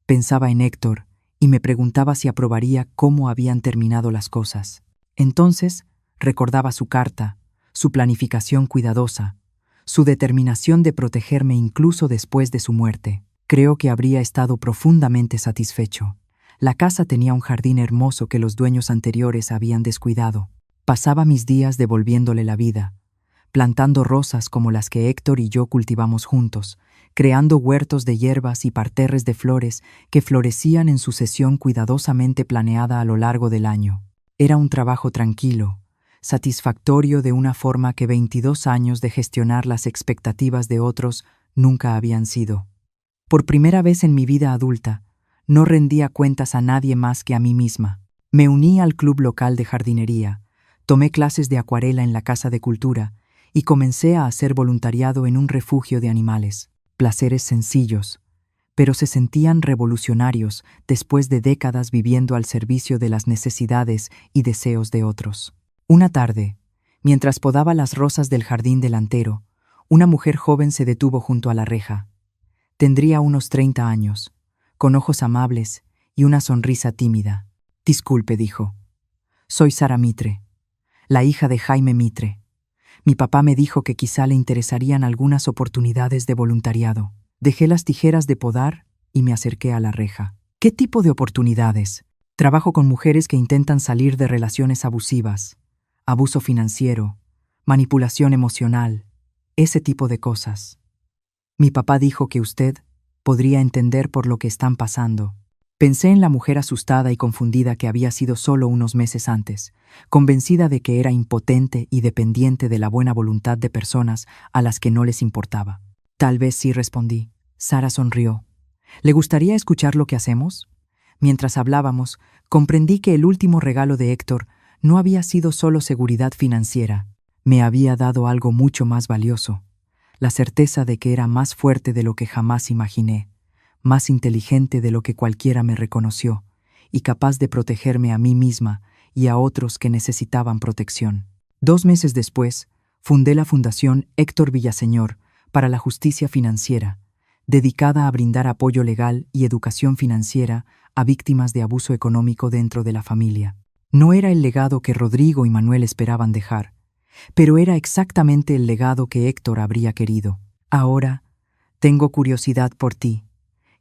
pensaba en Héctor y me preguntaba si aprobaría cómo habían terminado las cosas. Entonces, recordaba su carta, su planificación cuidadosa, su determinación de protegerme incluso después de su muerte. Creo que habría estado profundamente satisfecho. La casa tenía un jardín hermoso que los dueños anteriores habían descuidado. Pasaba mis días devolviéndole la vida, plantando rosas como las que Héctor y yo cultivamos juntos, creando huertos de hierbas y parterres de flores que florecían en sucesión cuidadosamente planeada a lo largo del año. Era un trabajo tranquilo, satisfactorio de una forma que 22 años de gestionar las expectativas de otros nunca habían sido. Por primera vez en mi vida adulta, no rendía cuentas a nadie más que a mí misma. Me uní al club local de jardinería, tomé clases de acuarela en la Casa de Cultura y comencé a hacer voluntariado en un refugio de animales. Placeres sencillos, pero se sentían revolucionarios después de décadas viviendo al servicio de las necesidades y deseos de otros. Una tarde, mientras podaba las rosas del jardín delantero, una mujer joven se detuvo junto a la reja. Tendría unos 30 años, con ojos amables y una sonrisa tímida. «Disculpe», dijo. «Soy Sara Mitre, la hija de Jaime Mitre. Mi papá me dijo que quizá le interesarían algunas oportunidades de voluntariado». Dejé las tijeras de podar y me acerqué a la reja. «¿Qué tipo de oportunidades?» «Trabajo con mujeres que intentan salir de relaciones abusivas, abuso financiero, manipulación emocional, ese tipo de cosas. Mi papá dijo que usted podría entender por lo que están pasando». Pensé en la mujer asustada y confundida que había sido solo unos meses antes, convencida de que era impotente y dependiente de la buena voluntad de personas a las que no les importaba. «Tal vez sí», respondí. Sara sonrió. «¿Le gustaría escuchar lo que hacemos?» Mientras hablábamos, comprendí que el último regalo de Héctor no había sido solo seguridad financiera. Me había dado algo mucho más valioso: la certeza de que era más fuerte de lo que jamás imaginé, más inteligente de lo que cualquiera me reconoció, y capaz de protegerme a mí misma y a otros que necesitaban protección. 2 meses después, fundé la Fundación Héctor Villaseñor para la Justicia Financiera, dedicada a brindar apoyo legal y educación financiera a víctimas de abuso económico dentro de la familia. No era el legado que Rodrigo y Manuel esperaban dejar, pero era exactamente el legado que Héctor habría querido. Ahora, tengo curiosidad por ti,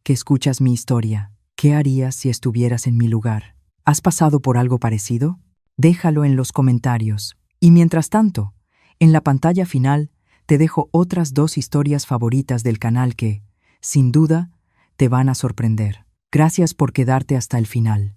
que escuchas mi historia. ¿Qué harías si estuvieras en mi lugar? ¿Has pasado por algo parecido? Déjalo en los comentarios. Y mientras tanto, en la pantalla final te dejo otras 2 historias favoritas del canal que, sin duda, te van a sorprender. Gracias por quedarte hasta el final.